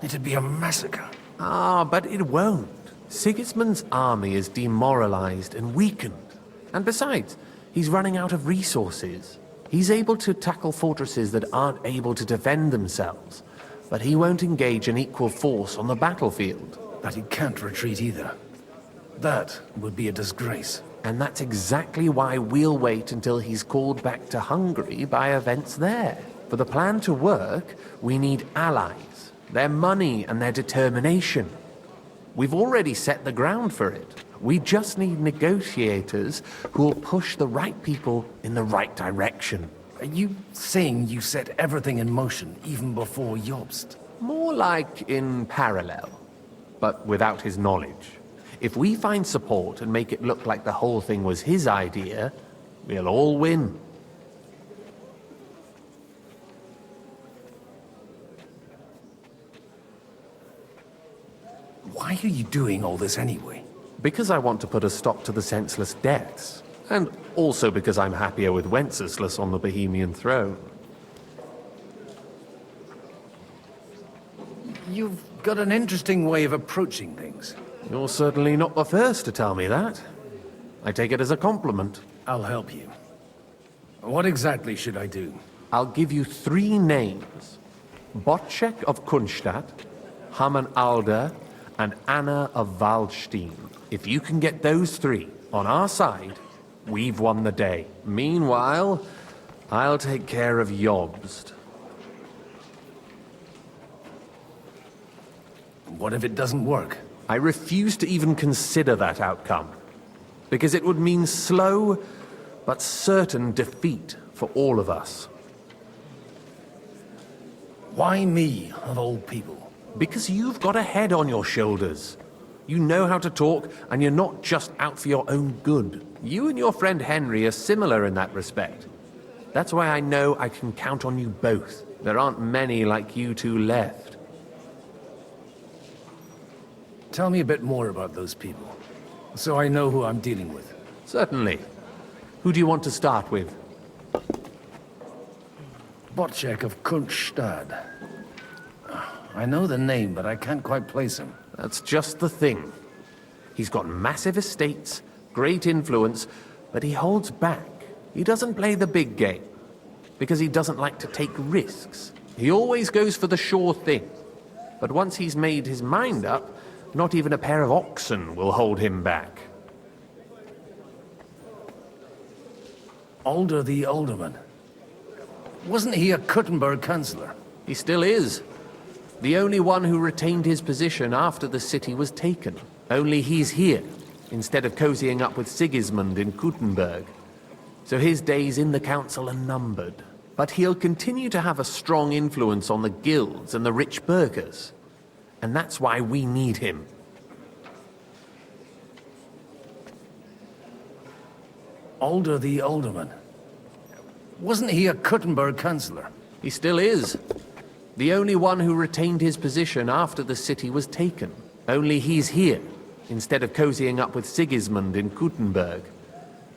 it'd be a massacre. Ah, but it won't. Sigismund's army is demoralized and weakened. And besides, he's running out of resources. He's able to tackle fortresses that aren't able to defend themselves, but he won't engage an equal force on the battlefield. But he can't retreat either. That would be a disgrace. And that's exactly why we'll wait until he's called back to Hungary by events there. For the plan to work, we need allies, their money and their determination. We've already set the ground for it. We just need negotiators who'll push the right people in the right direction. Are you saying you set everything in motion even before Jobst? More like in parallel, but without his knowledge. If we find support and make it look like the whole thing was his idea, we'll all win. are you doing all this anyway? Because I want to put a stop to the senseless deaths. And also because I'm happier with Wenceslas on the Bohemian throne. You've got an interesting way of approaching things. You're certainly not the first to tell me that. I take it as a compliment. I'll help you. What exactly should I do? I'll give you 3 names. Botchek of Kunstadt, Hamann Alder, and Anna of Waldstein. If you can get those 3 on our side, we've won the day. Meanwhile, I'll take care of Jobst. What if it doesn't work? I refuse to even consider that outcome. Because it would mean slow, but certain defeat for all of us. Why me, of all people? Because you've got a head on your shoulders. You know how to talk, and you're not just out for your own good. You and your friend Henry are similar in that respect. That's why I know I can count on you both. There aren't many like you two left. Tell me a bit more about those people, so I know who I'm dealing with. Certainly. Who do you want to start with? Botchek of Kunstadt. I know the name, but I can't quite place him. That's just the thing. He's got massive estates, great influence, but he holds back. He doesn't play the big game, because he doesn't like to take risks. He always goes for the sure thing. But once he's made his mind up, not even a pair of oxen will hold him back. Alder the Alderman. Wasn't he a Kuttenberg councillor? He still is. The only one who retained his position after the city was taken. Only he's here, instead of cozying up with Sigismund in Kuttenberg. So his days in the council are numbered. But he'll continue to have a strong influence on the guilds and the rich burghers. And that's why we need him. Alder the Alderman. Wasn't he a Kuttenberg councillor? He still is. The only one who retained his position after the city was taken. Only he's here, instead of cozying up with Sigismund in Kuttenberg.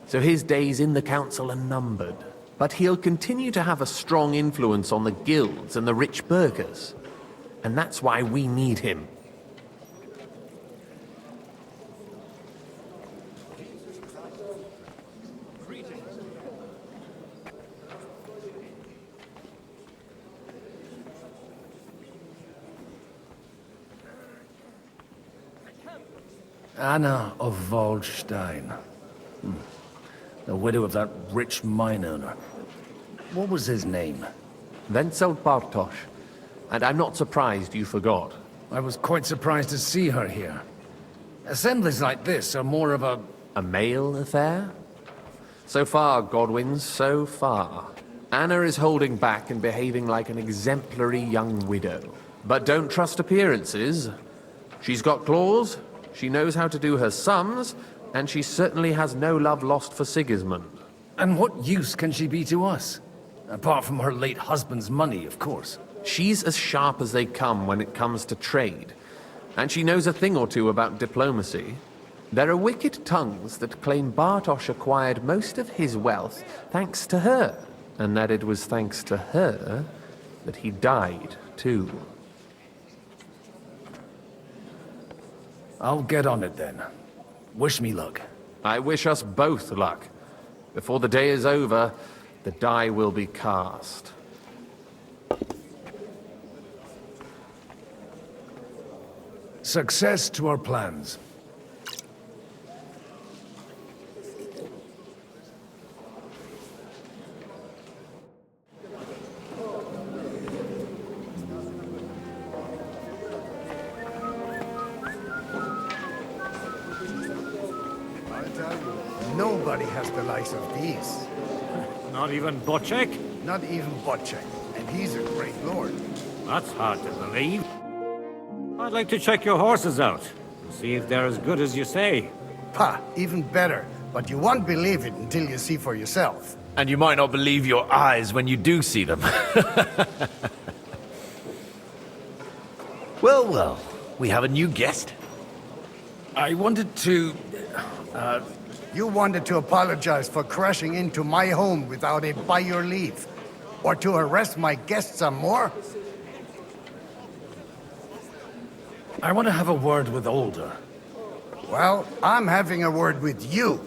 So his days in the council are numbered. But he'll continue to have a strong influence on the guilds and the rich burghers. And that's why we need him. Anna of Waldstein. The widow of that rich mine owner. What was his name? Wenzel Bartosz. And I'm not surprised you forgot. I was quite surprised to see her here. Assemblies like this are more of a... A male affair? So far, Godwin, so far. Anna is holding back and behaving like an exemplary young widow. But don't trust appearances. She's got claws, she knows how to do her sums, and she certainly has no love lost for Sigismund. And what use can she be to us? Apart from her late husband's money, of course. She's as sharp as they come when it comes to trade. And she knows a thing or two about diplomacy. There are wicked tongues that claim Bartosz acquired most of his wealth thanks to her. And that it was thanks to her that he died, too. I'll get on it then. Wish me luck. I wish us both luck. Before the day is over, the die will be cast. Success to our plans. Nobody has the likes of these. Not even Botchek? Not even Botchek. And he's a great lord. That's hard to believe. I'd like to check your horses out. See if they're as good as you say. Ha! Even better. But you won't believe it until you see for yourself. And you might not believe your eyes when you do see them. Well, well. We have a new guest. I wanted to... You wanted to apologize for crashing into my home without it by your leave. Or to arrest my guests some more? I want to have a word with Older. Well, I'm having a word with you.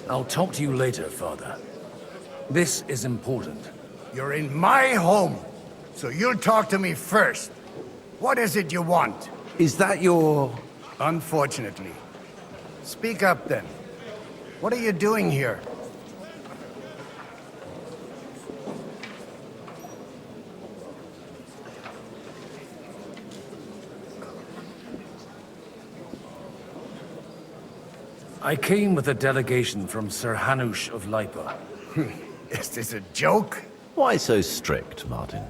I'll talk to you later, Father. This is important. You're in my home, so you'll talk to me first. What is it you want? Is that your... Unfortunately. Speak up, then. What are you doing here? I came with a delegation from Sir Hanush of Lipa. Is this a joke? Why so strict, Martin?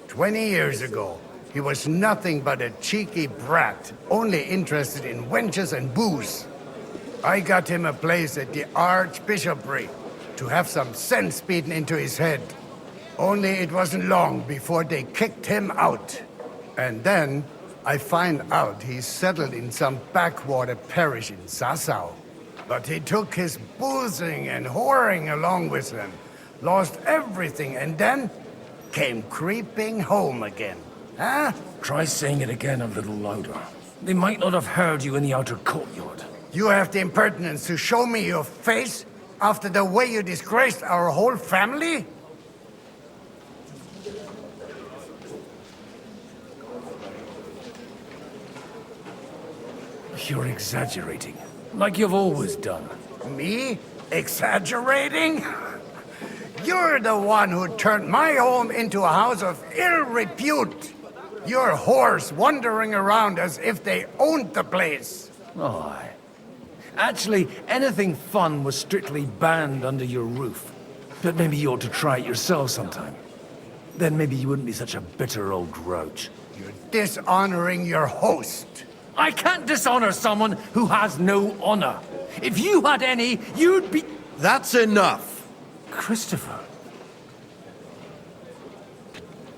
20 years ago, he was nothing but a cheeky brat, only interested in wenches and booze. I got him a place at the Archbishopric to have some sense beaten into his head. Only it wasn't long before they kicked him out. And then I find out he's settled in some backwater parish in Sassau. But he took his boozing and whoring along with him, lost everything, and then came creeping home again. Huh? Try saying it again a little louder. They might not have heard you in the outer courtyard. You have the impertinence to show me your face after the way you disgraced our whole family? You're exaggerating, like you've always done. Me? Exaggerating? You're the one who turned my home into a house of ill repute. Your whores wandering around as if they owned the place. Oh, actually, anything fun was strictly banned under your roof. But maybe you ought to try it yourself sometime. Then maybe you wouldn't be such a bitter old grouch. You're dishonoring your host. I can't dishonor someone who has no honor. If you had any, you'd be... That's enough. Christopher.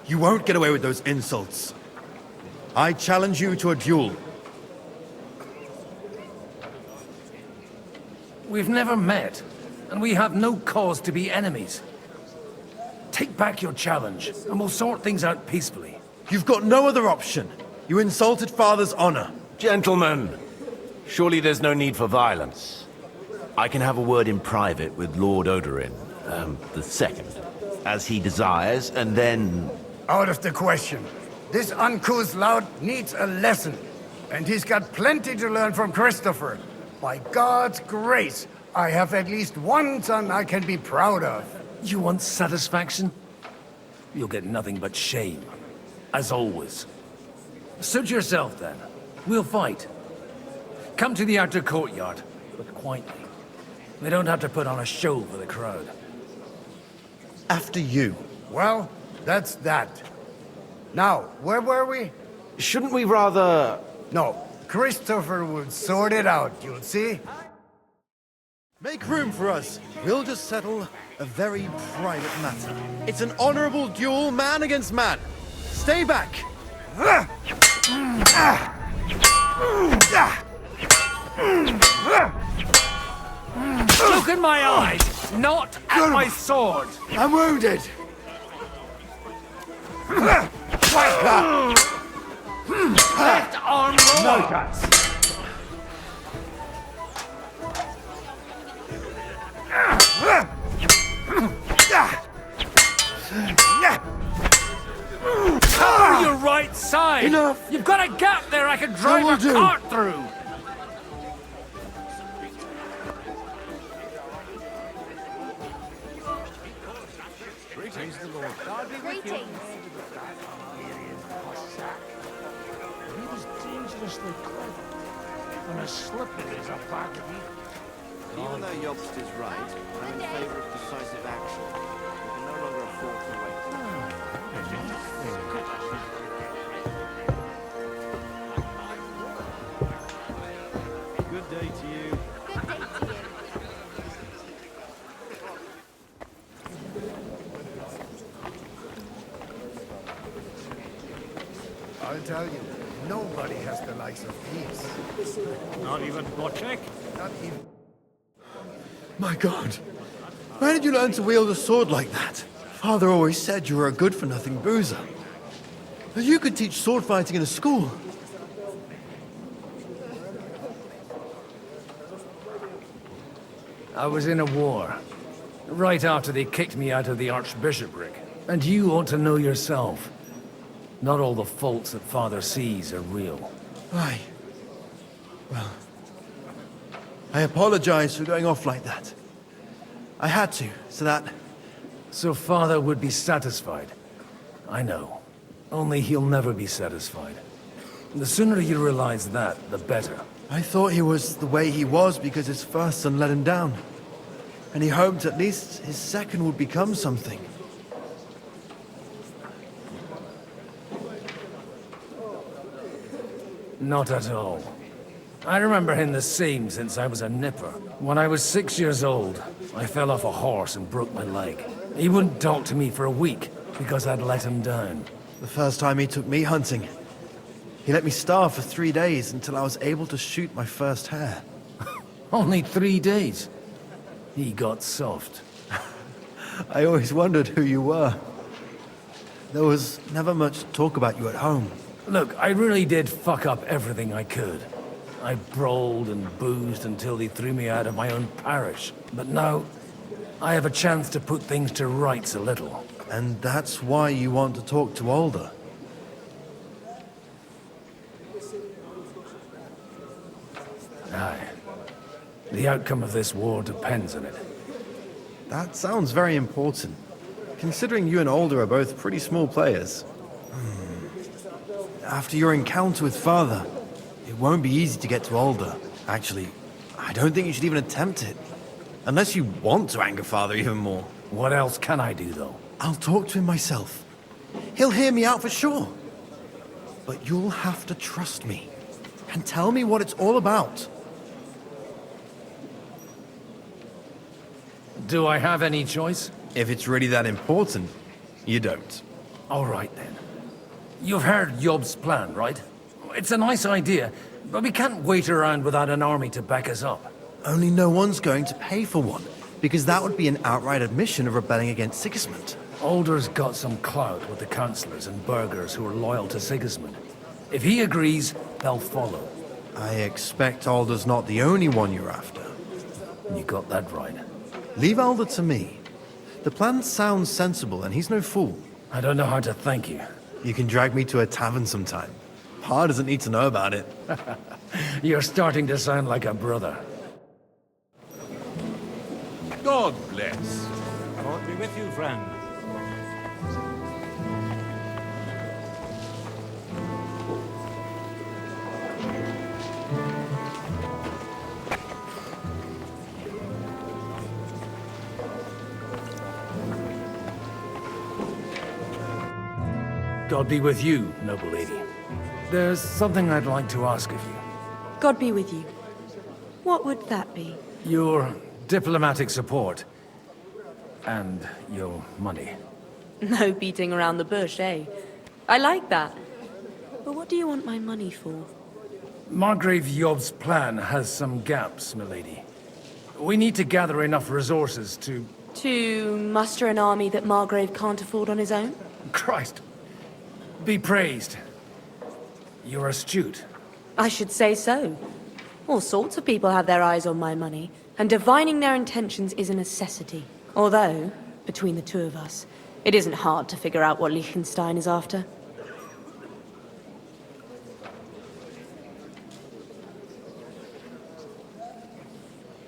You won't get away with those insults. I challenge you to a duel. We've never met, and we have no cause to be enemies. Take back your challenge, and we'll sort things out peacefully. You've got no other option. You insulted Father's honor. Gentlemen, surely there's no need for violence. I can have a word in private with Lord Odorin, the second, as he desires, and then... Out of the question. This uncouth lout needs a lesson, and he's got plenty to learn from Christopher. By God's grace, I have at least one son I can be proud of. You want satisfaction? You'll get nothing but shame, as always. Suit yourself, then. We'll fight. Come to the outer courtyard, but quietly. We don't have to put on a show for the crowd. After you. Well, that's that. Now, where were we? Shouldn't we rather... No, Christopher will sort it out, you'll see. Make room for us. We'll just settle a very private matter. It's an honorable duel, man against man. Stay back. Look in my eyes, not at my sword. I'm wounded. Left arm roll. No chance. Cover your right side. Enough. You've got a gap there I could drive a cart through. Greetings. The Lord. God be with you. He was dangerously clever. And as slippery as a bag of eel. Even though Jobst is right, I'm in favor of decisive action. We can no longer afford to wait. Good day to you. tell you, nobody has the likes of these. Not even Bocek? Not even... My God. Where did you learn to wield a sword like that? Father always said you were a good-for-nothing boozer. That you could teach sword fighting in a school. I was in a war. Right after they kicked me out of the archbishopric. And you ought to know yourself. Not all the faults that Father sees are real. Aye. Well, I apologize for going off like that. I had to, so that... So Father would be satisfied. I know. Only he'll never be satisfied. The sooner you realize that, the better. I thought he was the way he was because his first son let him down. And he hoped at least his second would become something. Not at all. I remember him the same since I was a nipper. When I was 6 years old, I fell off a horse and broke my leg. He wouldn't talk to me for a week because I'd let him down. The first time he took me hunting, he let me starve for 3 days until I was able to shoot my first hare. Only 3 days? He got soft. I always wondered who you were. There was never much talk about you at home. Look, I really did fuck up everything I could. I brawled and boozed until they threw me out of my own parish. But now, I have a chance to put things to rights a little. And that's why you want to talk to Alder. Aye. The outcome of this war depends on it. That sounds very important, considering you and Alder are both pretty small players. After your encounter with Father, it won't be easy to get to Alder. Actually, I don't think you should even attempt it. Unless you want to anger Father even more. What else can I do, though? I'll talk to him myself. He'll hear me out for sure. But you'll have to trust me and tell me what it's all about. Do I have any choice? If it's really that important, you don't. All right, then. You've heard Yob's plan, right? It's a nice idea, but we can't wait around without an army to back us up. Only no one's going to pay for one, because that would be an outright admission of rebelling against Sigismund. Alder's got some clout with the councillors and burghers who are loyal to Sigismund. If he agrees, they'll follow. I expect Alder's not the only one you're after. You got that right. Leave Alder to me. The plan sounds sensible, and he's no fool. I don't know how to thank you. You can drag me to a tavern sometime. Pa doesn't need to know about it. You're starting to sound like a brother. God bless. God be with you, friend. God be with you, noble lady. There's something I'd like to ask of you. God be with you. What would that be? Your diplomatic support. And your money. No beating around the bush, eh? I like that. But what do you want my money for? Margrave Yob's plan has some gaps, milady. We need to gather enough resources to... To muster an army that Margrave can't afford on his own? Christ. Be praised. You're astute. I should say so. All sorts of people have their eyes on my money, and divining their intentions is a necessity. Although, between the two of us, it isn't hard to figure out what Liechtenstein is after.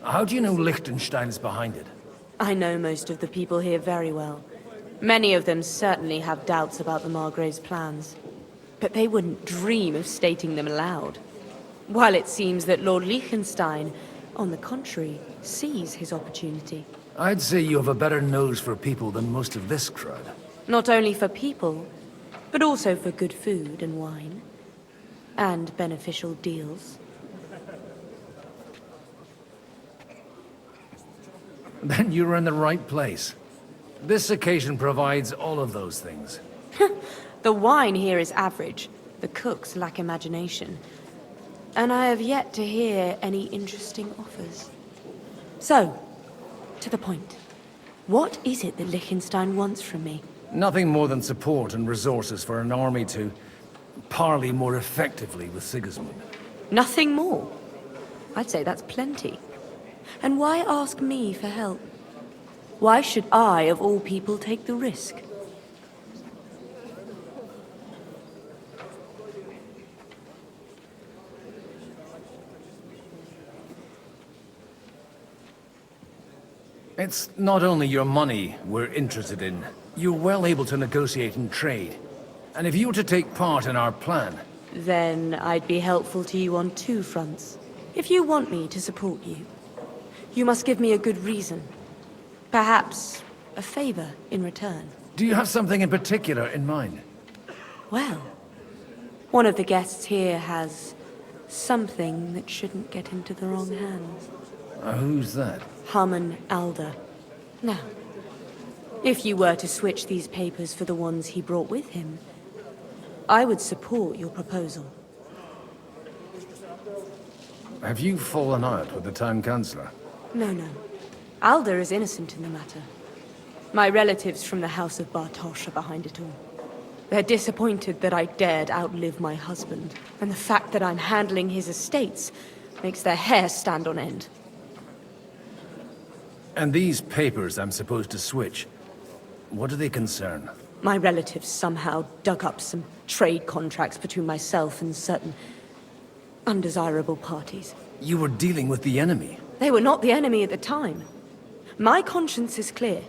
How do you know Liechtenstein's behind it? I know most of the people here very well. Many of them certainly have doubts about the Margrave's plans. But they wouldn't dream of stating them aloud. While it seems that Lord Liechtenstein, on the contrary, sees his opportunity. I'd say you have a better nose for people than most of this crowd. Not only for people, but also for good food and wine. And beneficial deals. Then you're in the right place. This occasion provides all of those things. The wine here is average, The cooks lack imagination, and I have yet to hear any interesting offers. So, to the point. What is it that Liechtenstein wants from me? Nothing more than support and resources for an army to parley more effectively with Sigismund. Nothing more? I'd say that's plenty. And why ask me for help? Why should I, of all people, take the risk? It's not only your money we're interested in. You're well able to negotiate and trade. And if you were to take part in our plan... Then I'd be helpful to you on two fronts. If you want me to support you, you must give me a good reason. Perhaps a favor in return. Do you have something in particular in mind? Well, one of the guests here has something that shouldn't get into the wrong hands. Who's that? Harmon Alder. Now, if you were to switch these papers for the ones he brought with him, I would support your proposal. Have you fallen out with the town councillor? No. Alder is innocent in the matter. My relatives from the House of Bartosz are behind it all. They're disappointed that I dared outlive my husband, and the fact that I'm handling his estates makes their hair stand on end. And these papers I'm supposed to switch, what do they concern? My relatives somehow dug up some trade contracts between myself and certain undesirable parties. You were dealing with the enemy. They were not the enemy at the time. My conscience is clear,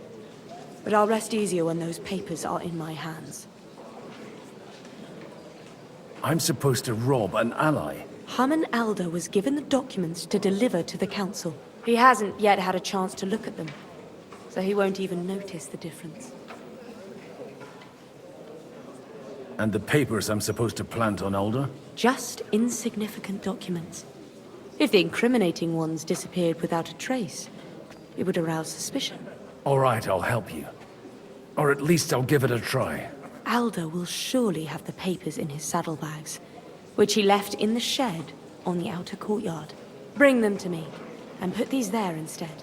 but I'll rest easier when those papers are in my hands. I'm supposed to rob an ally. Harmon Alder was given the documents to deliver to the council. He hasn't yet had a chance to look at them, so he won't even notice the difference. And the papers I'm supposed to plant on Alder? Just insignificant documents. If the incriminating ones disappeared without a trace, it would arouse suspicion. All right, I'll help you. Or at least I'll give it a try. Alder will surely have the papers in his saddlebags, which he left in the shed on the outer courtyard. Bring them to me, and put these there instead.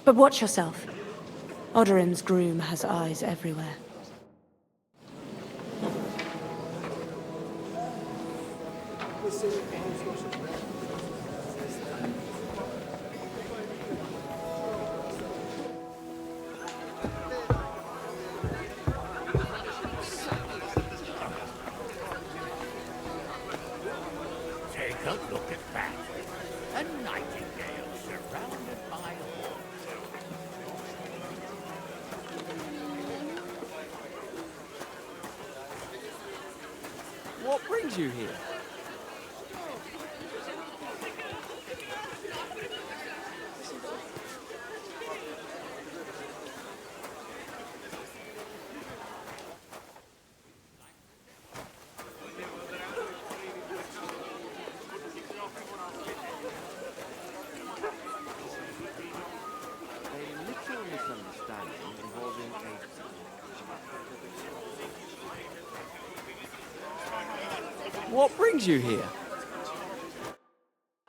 But watch yourself. Odorim's groom has eyes everywhere. Take a look at that. A nightingale surrounded by hawks. What brings you here? A literal misunderstanding involving a... What brings you here?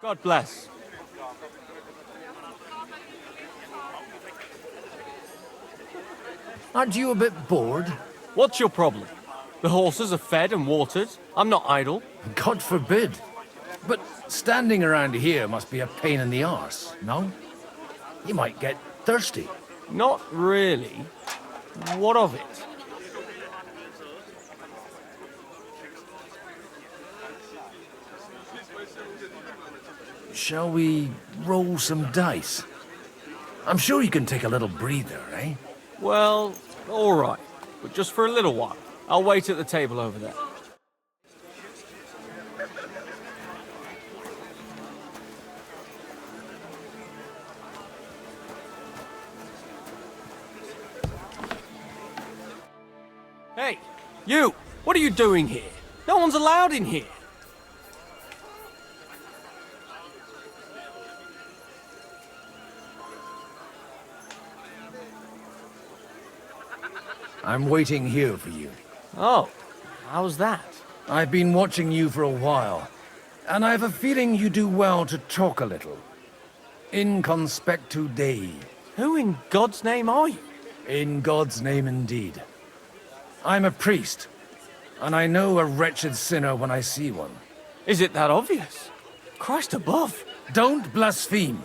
God bless. Aren't you a bit bored? What's your problem? The horses are fed and watered. I'm not idle. God forbid. But standing around here must be a pain in the arse, no? You might get thirsty. Not really. What of it? Shall we roll some dice? I'm sure you can take a little breather, eh? Well, all right. But just for a little while. I'll wait at the table over there. Hey, you! What are you doing here? No one's allowed in here. I'm waiting here for you. Oh, How's that? I've been watching you for a while, and I have a feeling you do well to talk a little. In conspectu Dei. Who in God's name are you? In God's name indeed. I'm a priest, and I know a wretched sinner when I see one. Is it that obvious? Christ above. Don't blaspheme.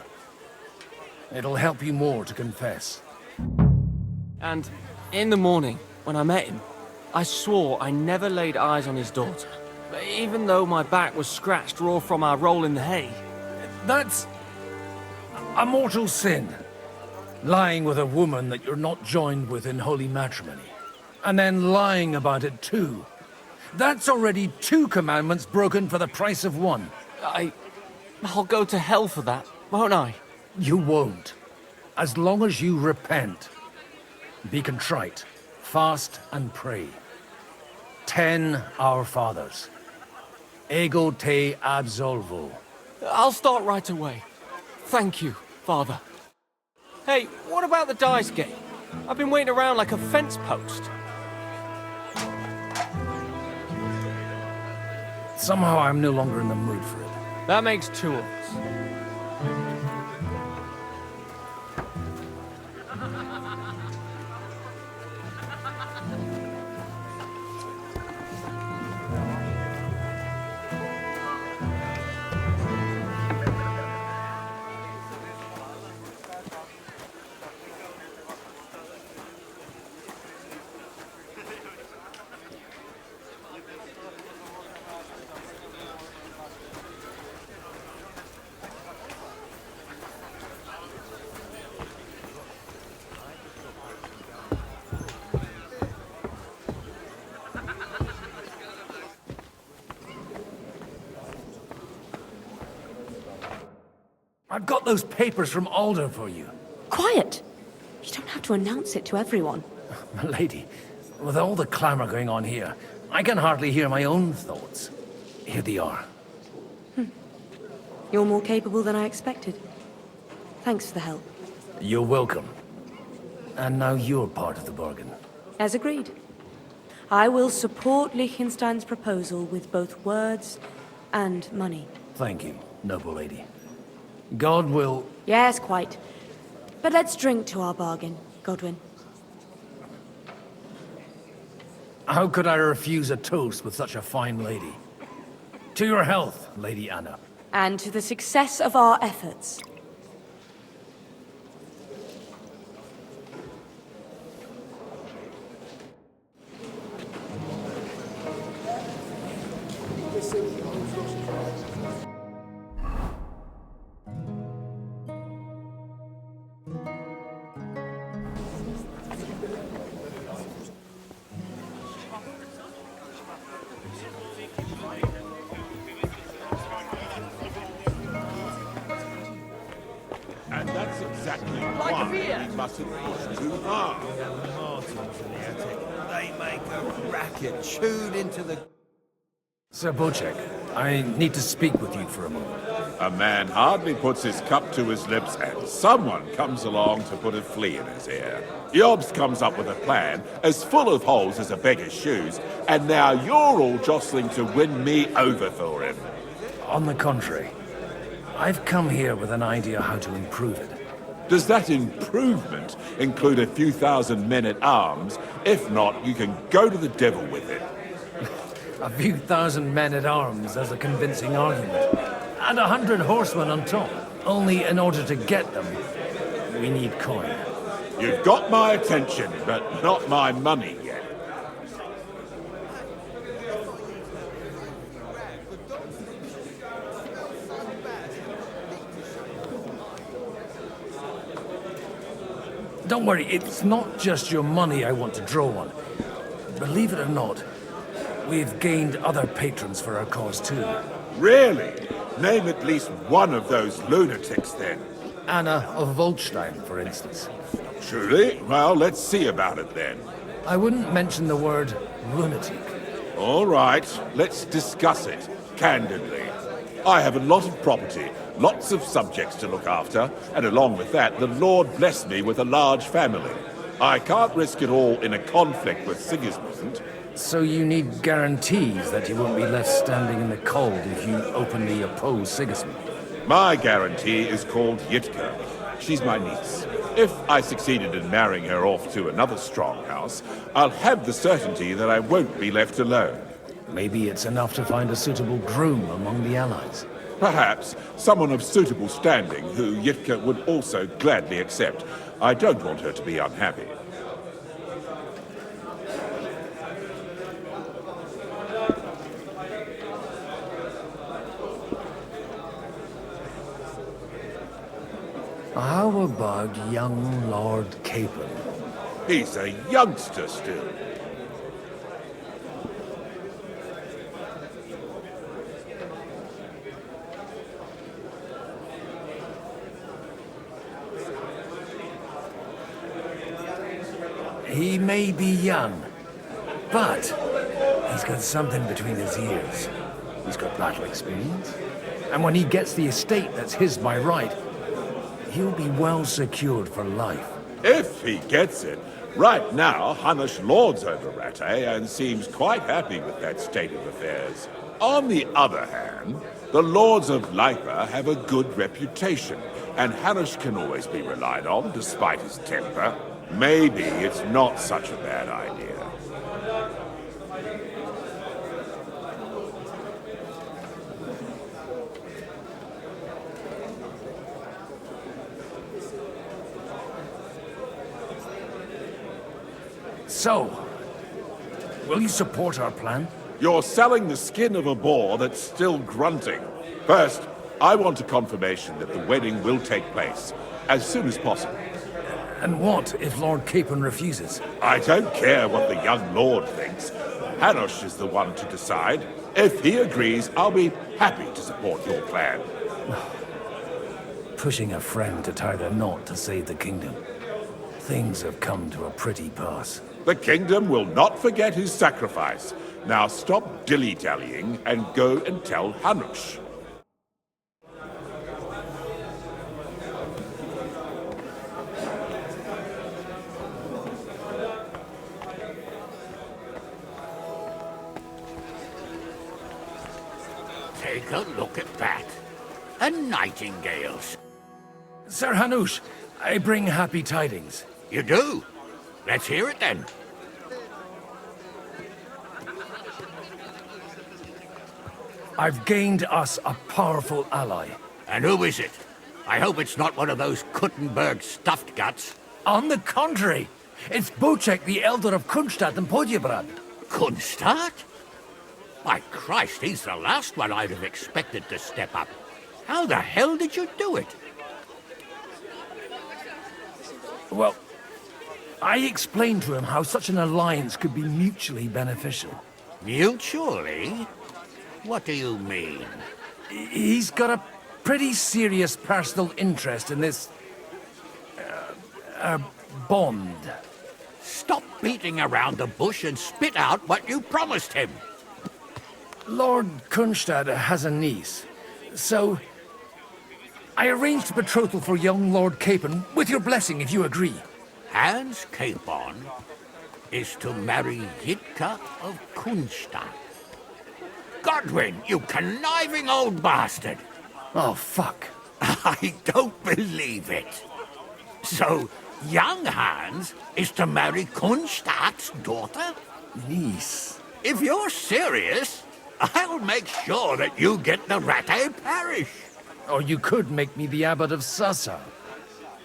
It'll help you more to confess. And in the morning, when I met him, I swore I never laid eyes on his daughter. Even though my back was scratched raw from our roll in the hay. That's a mortal sin. Lying with a woman that you're not joined with in holy matrimony. And then lying about it too. That's already 2 commandments broken for the price of 1. I'll go to hell for that, won't I? You won't. As long as you repent. Be contrite, fast and pray. 10 Our Fathers. Ego te absolvo. I'll start right away. Thank you, Father. Hey, what about the dice game? I've been waiting around like a fence post. Somehow I'm no longer in the mood for it. That makes 2 of us. I've got those papers from Alder for you. Quiet! You don't have to announce it to everyone. My lady, with all the clamor going on here, I can hardly hear my own thoughts. Here they are. You're more capable than I expected. Thanks for the help. You're welcome. And now you're part of the bargain. As agreed. I will support Liechtenstein's proposal with both words and money. Thank you, noble lady. God will... Yes, quite. But let's drink to our bargain, Godwin. How could I refuse a toast with such a fine lady? To your health, Lady Anna. And to the success of our efforts. And that's exactly why we mustn't push too hard. They make a racket chewed into the... Sir Bocek, I need to speak with you for a moment. A man hardly puts his cup to his lips and someone comes along to put a flea in his ear. Yobs comes up with a plan as full of holes as a beggar's shoes, and now you're all jostling to win me over for him. On the contrary, I've come here with an idea how to improve it. Does that improvement include a few thousand men-at-arms? If not, you can go to the devil with it. A few thousand men-at-arms as a convincing argument. And 100 horsemen on top. Only in order to get them, we need coin. You've got my attention, but not my money yet. Don't worry, it's not just your money I want to draw on. Believe it or not, we've gained other patrons for our cause too. Really? Name at least one of those lunatics then. Anna of Volstein, for instance. Truly? Well, let's see about it then. I wouldn't mention the word lunatic. All right, let's discuss it, candidly. I have a lot of property, lots of subjects to look after, and along with that, the Lord blessed me with a large family. I can't risk it all in a conflict with Sigismund. So you need guarantees that you won't be left standing in the cold if you openly oppose Sigismund? My guarantee is called Yitka. She's my niece. If I succeeded in marrying her off to another strong house, I'll have the certainty that I won't be left alone. Maybe it's enough to find a suitable groom among the allies. Perhaps someone of suitable standing who Yitka would also gladly accept. I don't want her to be unhappy. How about young Lord Capon? He's a youngster still. He may be young, but he's got something between his ears. He's got battle experience. And when he gets the estate that's his by right, he'll be well secured for life. If he gets it. Right now, Hanush lords over Rattay and seems quite happy with that state of affairs. On the other hand, the lords of Lipa have a good reputation, and Hanush can always be relied on despite his temper. Maybe it's not such a bad idea. So, will you support our plan? You're selling the skin of a boar that's still grunting. First, I want a confirmation that the wedding will take place as soon as possible. And what if Lord Capon refuses? I don't care what the young lord thinks. Hanush is the one to decide. If he agrees, I'll be happy to support your plan. Pushing a friend to tie the knot to save the kingdom. Things have come to a pretty pass. The kingdom will not forget his sacrifice. Now stop dilly-dallying and go and tell Hanush. Take a look at that. A nightingale's. Sir Hanush, I bring happy tidings. You do? Let's hear it then. I've gained us a powerful ally. And who is it? I hope it's not one of those Kuttenberg stuffed guts. On the contrary, it's Bocek, the elder of Kunstadt and Podjebrad. Kunstadt? My Christ, he's the last one I'd have expected to step up. How the hell did you do it? Well, I explained to him how such an alliance could be mutually beneficial. Mutually? What do you mean? He's got a pretty serious personal interest in this... bond. Stop beating around the bush and spit out what you promised him. Lord Kunstad has a niece, so... I arranged a betrothal for young Lord Capon, with your blessing if you agree. Hans Capon is to marry Yitka of Kunstadt. Godwin, you conniving old bastard! Oh, fuck. I don't believe it. So, young Hans is to marry Kunstadt's daughter? Niece. If you're serious, I'll make sure that you get the Rattay parish. Or you could make me the abbot of Sasa.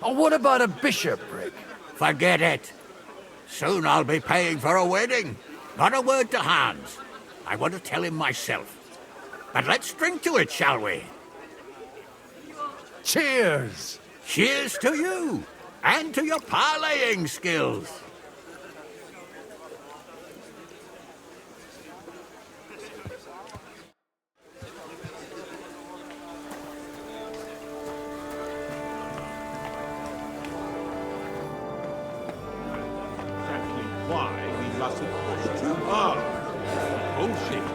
Or what about a bishopric? Forget it. Soon I'll be paying for a wedding. Not a word to Hans. I want to tell him myself. But let's drink to it, shall we? Cheers! Cheers to you, and to your parleying skills. Exactly why we mustn't push too hard. Bullshit.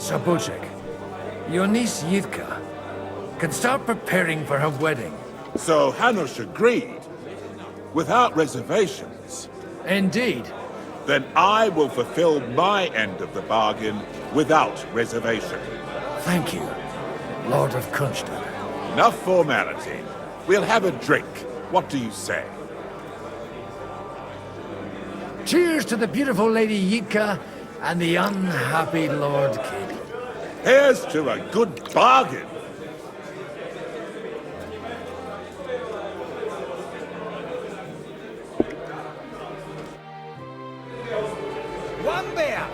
Sir Bocek, your niece Yitka can start preparing for her wedding. So Hanush agreed, without reservations. Indeed. then I will fulfill my end of the bargain without reservation. Thank you, Lord of Kunstad. Enough formality. We'll have a drink. What do you say? Cheers to the beautiful Lady Yitka and the unhappy Lord King. Here's to a good bargain. One beer!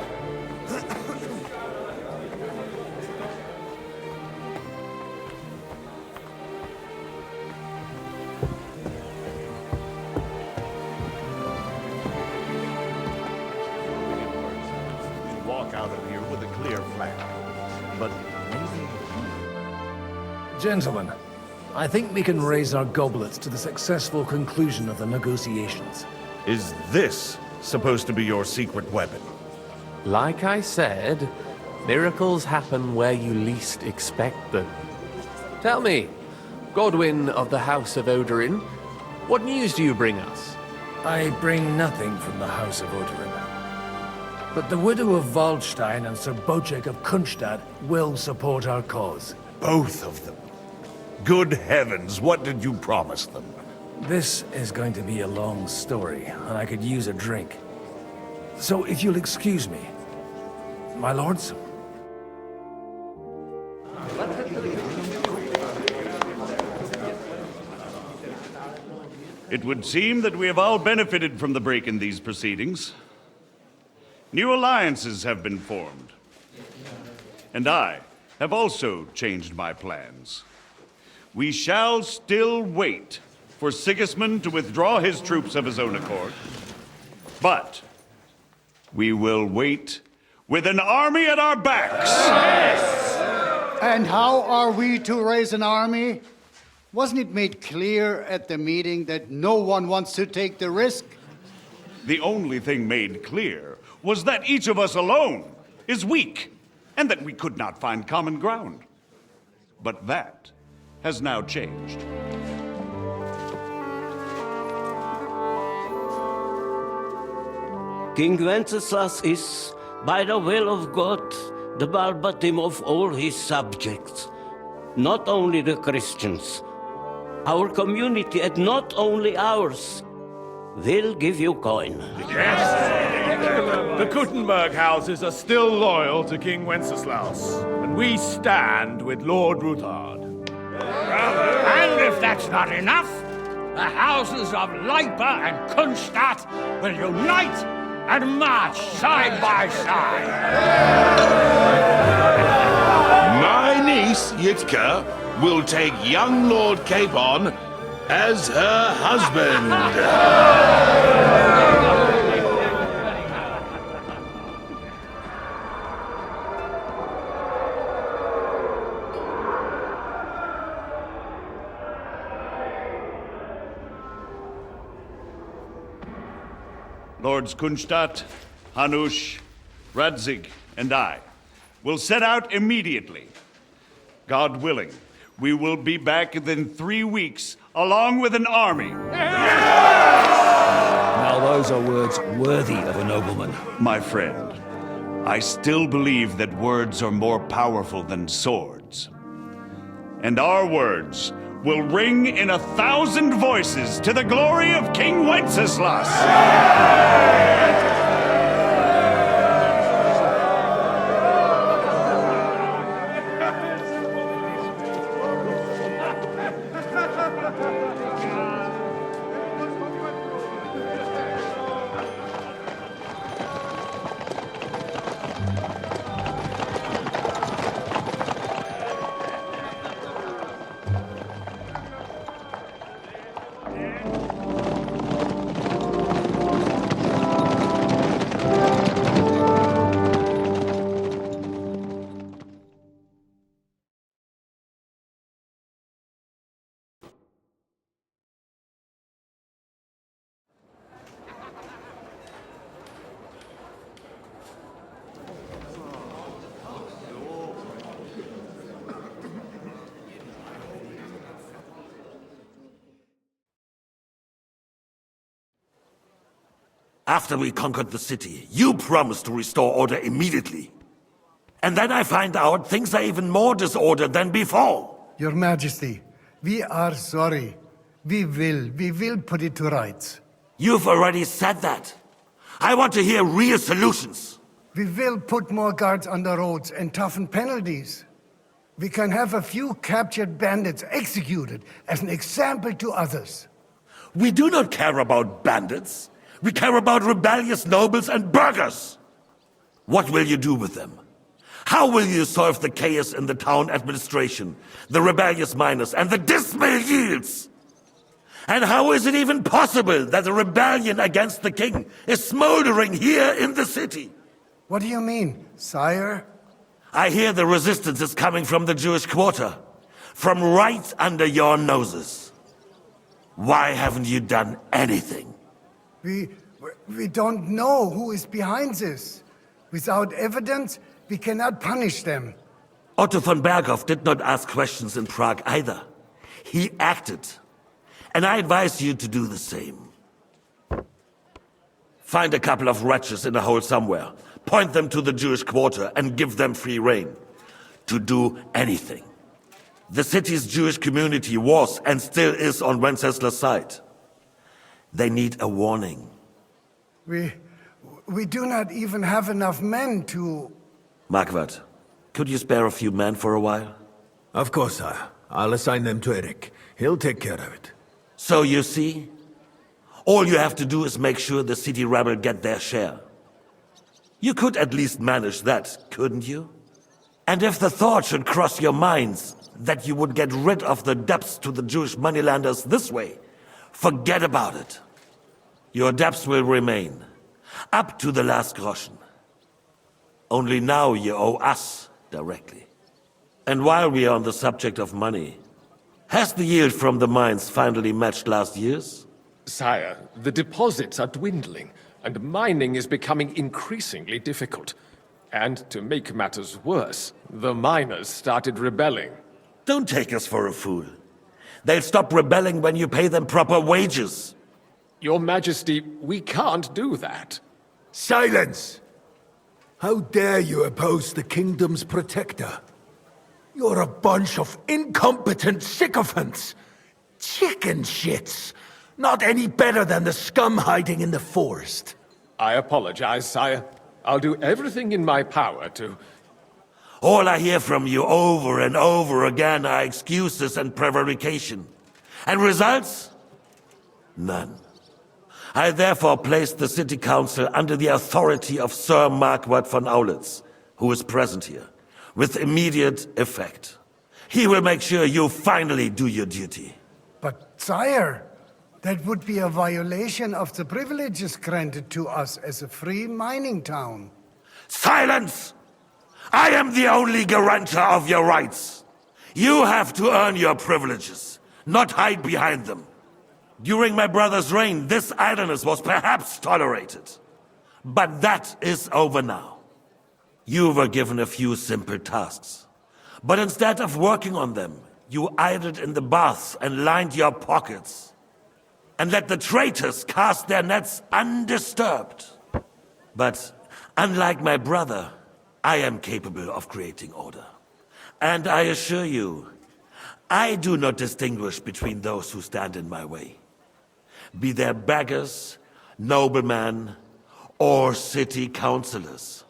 Walk out of here with a clear flag. But maybe... Gentlemen, I think we can raise our goblets to the successful conclusion of the negotiations. Is this supposed to be your secret weapon? Like I said, miracles happen where you least expect them. Tell me, Godwin of the House of Odorin, what news do you bring us? I bring nothing from the House of Odorin. But the widow of Waldstein and Sir Bocek of Kunstad will support our cause. Both of them. Good heavens, what did you promise them? This is going to be a long story, and I could use a drink. So if you'll excuse me, my lords. It would seem that we have all benefited from the break in these proceedings. New alliances have been formed. And I have also changed my plans. We shall still wait for Sigismund to withdraw his troops of his own accord. But we will wait with an army at our backs. And how are we to raise an army? Wasn't it made clear at the meeting that no one wants to take the risk? The only thing made clear was that each of us alone is weak, and that we could not find common ground. But that has now changed. King Wenceslas is, by the will of God, the Balbatim of all his subjects. Not only the Christians, our community, and not only ours, will give you coin. The Kuttenberg houses are still loyal to King Wenceslaus, and we stand with Lord Ruthard. And if that's not enough, the houses of Leipa and Kunstadt will unite and march side by side. My niece, Yitka, will take young Lord Capon as her husband. Lords Kunstadt, Hanush, Radzig, and I will set out immediately. God willing, we will be back within 3 weeks, along with an army. Now those are words worthy of a nobleman. My friend, I still believe that words are more powerful than swords. And our words will ring in 1,000 voices to the glory of King Wenceslas. After we conquered the city, you promised to restore order immediately. And then I find out things are even more disordered than before. Your Majesty, we are sorry. We will put it to rights. You've already said that. I want to hear real solutions. We will put more guards on the roads and toughen penalties. We can have a few captured bandits executed as an example to others. We do not care about bandits. We care about rebellious nobles and burghers. What will you do with them? How will you solve the chaos in the town administration, the rebellious miners, and the dismal yields? And how is it even possible that a rebellion against the king is smoldering here in the city? What do you mean, sire? I hear the resistance is coming from the Jewish quarter, from right under your noses. Why haven't you done anything? We don't know who is behind this. Without evidence, we cannot punish them. Otto von Berghoff did not ask questions in Prague either. He acted. And I advise you to do the same. Find a couple of wretches in a hole somewhere, point them to the Jewish quarter, and give them free rein to do anything. The city's Jewish community was and still is on Wenceslas' side. They need a warning. We do not even have enough men to... Marquardt, could you spare a few men for a while? Of course, sire. I'll assign them to Eric. He'll take care of it. So you see, all you have to do is make sure the city rebel get their share. You could at least manage that, couldn't you? And if the thought should cross your minds that you would get rid of the debts to the Jewish moneylenders this way, forget about it. Your debts will remain, up to the last groschen. Only now you owe us directly. And while we are on the subject of money, has the yield from the mines finally matched last year's? Sire, the deposits are dwindling, and mining is becoming increasingly difficult. And to make matters worse, the miners started rebelling. Don't take us for a fool. They'll stop rebelling when you pay them proper wages. Your Majesty, we can't do that. Silence! How dare you oppose the kingdom's protector? You're a bunch of incompetent sycophants! Chicken shits! Not any better than the scum hiding in the forest. I apologize, sire. I'll do everything in my power to... All I hear from you over and over again are excuses and prevarication. And results? None. I therefore placed the city council under the authority of Sir Marquardt von Aulitz, who is present here, with immediate effect. He will make sure you finally do your duty. But, sire, that would be a violation of the privileges granted to us as a free mining town. Silence! I am the only guarantor of your rights. You have to earn your privileges, not hide behind them. During my brother's reign, this idleness was perhaps tolerated. But that is over now. You were given a few simple tasks. But instead of working on them, you idled in the baths and lined your pockets. And let the traitors cast their nets undisturbed. But unlike my brother, I am capable of creating order. And I assure you, I do not distinguish between those who stand in my way. Be they beggars, noblemen, or city councillors.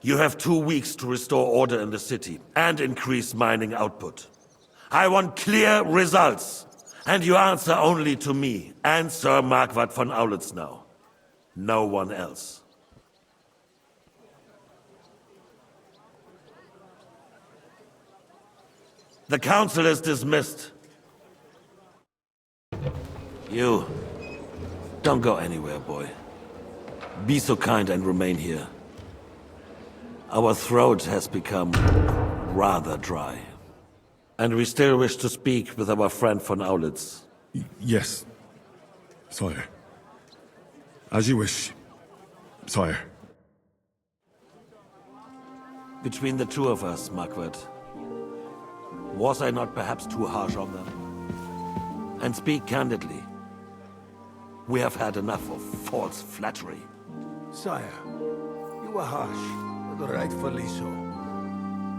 You have 2 weeks to restore order in the city and increase mining output. I want clear results, and you answer only to me and Sir Marquardt von Aulitz now. No one else. The council is dismissed. You, don't go anywhere, boy. Be so kind and remain here. Our throat has become rather dry. And we still wish to speak with our friend von Aulitz. Yes, sire. As you wish, sire. Between the two of us, Marquardt, was I not perhaps too harsh on them? And speak candidly. We have had enough of false flattery. Sire, you were harsh, but rightfully so.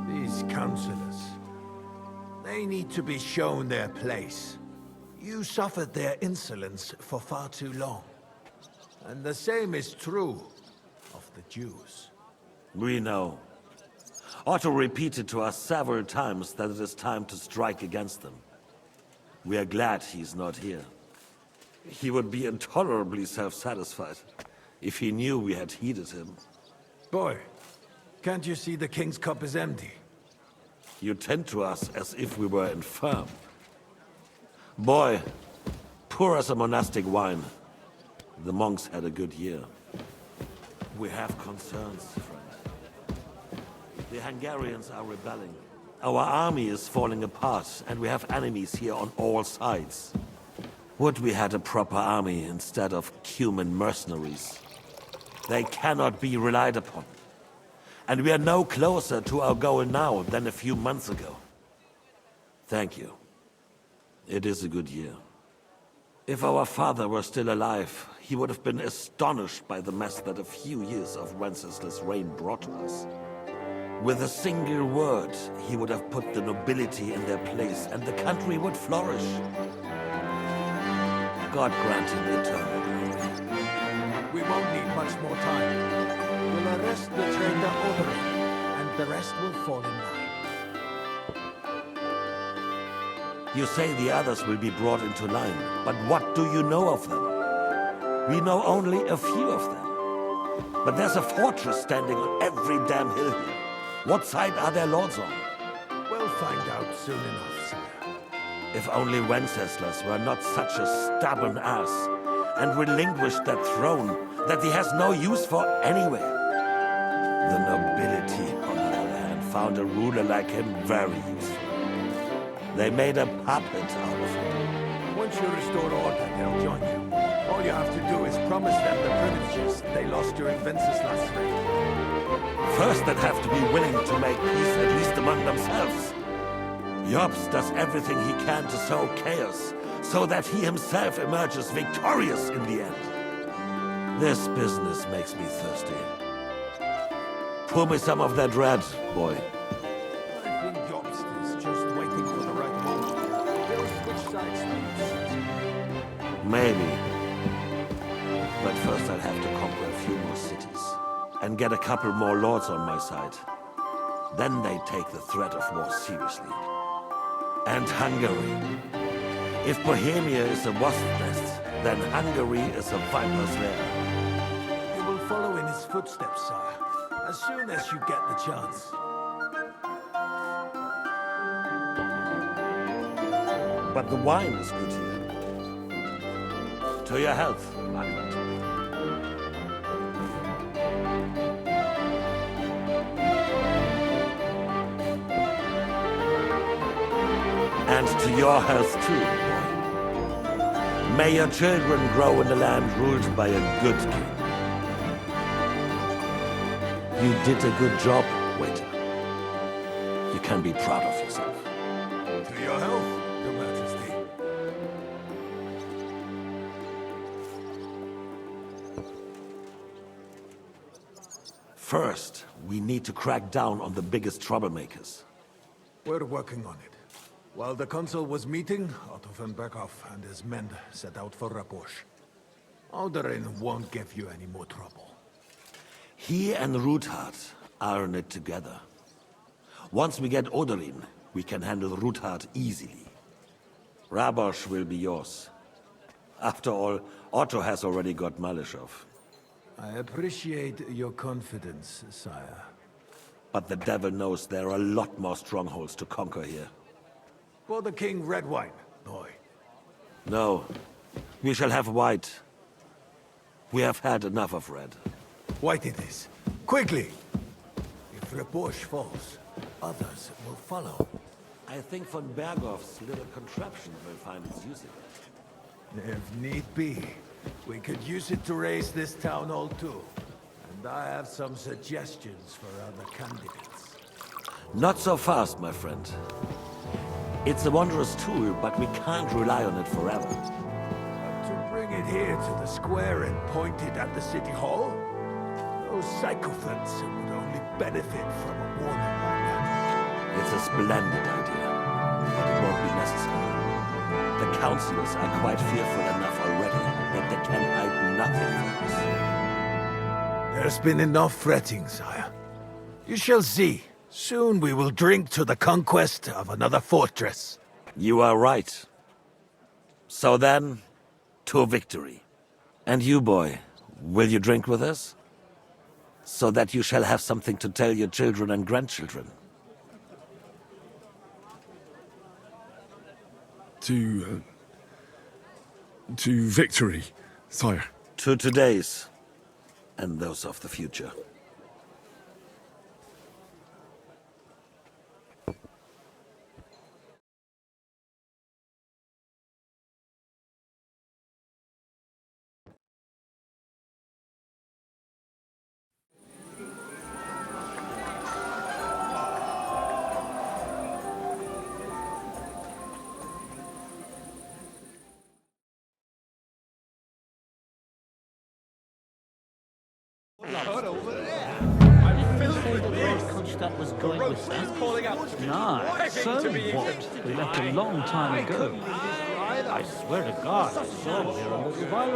These councillors, they need to be shown their place. You suffered their insolence for far too long. And the same is true of the Jews. We know. Otto repeated to us several times that it is time to strike against them. We are glad he's not here. He would be intolerably self-satisfied if he knew we had heeded him. Boy, can't you see the king's cup is empty? You tend to us as if we were infirm. Boy, pour us a monastic wine. The monks had a good year. We have concerns, friend. The Hungarians are rebelling. Our army is falling apart, and we have enemies here on all sides. Would we had a proper army instead of human mercenaries? They cannot be relied upon. And we are no closer to our goal now than a few months ago. Thank you. It is a good year. If our father were still alive, he would have been astonished by the mess that a few years of Wenceslas' reign brought to us. With a single word, he would have put the nobility in their place, and the country would flourish. God grant him eternal glory. We won't need much more time. We'll arrest the traitor Oberyn, and the rest will fall in line. You say the others will be brought into line, but what do you know of them? We know only a few of them. But there's a fortress standing on every damn hill here. What side are their lords on? We'll find out soon enough, sire. If only Wenceslas were not such a stubborn ass, and relinquished that throne that he has no use for anywhere. The nobility, on the other hand, found a ruler like him very useful. They made a puppet out of him. Once you restore order, they'll join you. All you have to do is promise them the privileges they lost during Wenceslas' reign. First, they'd have to be willing to make peace, at least among themselves. Jobs does everything he can to sow chaos, so that he himself emerges victorious in the end. This business makes me thirsty. Pour me some of that red, boy. I think Jobst is just waiting for the right moment. He'll switch sides next. Maybe. But first I'll have to conquer a few more cities. And get a couple more lords on my side. Then they take the threat of war seriously. And Hungary. If Bohemia is a wasp nest, then Hungary is a viper's lair. You will follow in his footsteps, sire, as soon as you get the chance. But the wine is good here. To your health, Margaret. And to your health too, boy. May your children grow in a land ruled by a good king. You did a good job, waiter. You can be proud of yourself. To your health, Your Majesty. First, we need to crack down on the biggest troublemakers. We're working on it. While the consul was meeting, Otto von Berghoff and his men set out for Raposh. Oberyn won't give you any more trouble. He and Ruthard are in it together. Once we get Oberyn, we can handle Ruthard easily. Rabosh will be yours. After all, Otto has already got Malishov. I appreciate your confidence, sire. But the devil knows there are a lot more strongholds to conquer here. For the king, red wine, boy. No, we shall have white. We have had enough of red. White it is. Quickly! If Raposh falls, others will follow. I think von Berghoff's little contraption will find its use again. If need be, we could use it to raise this town hall too. And I have some suggestions for other candidates. Not so fast, my friend. It's a wondrous tool, but we can't rely on it forever. To bring it here to the square and pointed at the city hall? Those sycophants would only benefit from a warning like that. It's a splendid idea, but it won't be necessary. The councillors are quite fearful enough already that they can hide nothing from us. There's been enough fretting, sire. You shall see. Soon we will drink to the conquest of another fortress. You are right. So then, to victory. And you, boy, will you drink with us? So that you shall have something to tell your children and grandchildren. To victory, sire. To today's, and those of the future. That was going with that. Nah, so what? We left a long time ago. I swear to God, I saw him here a little while ago.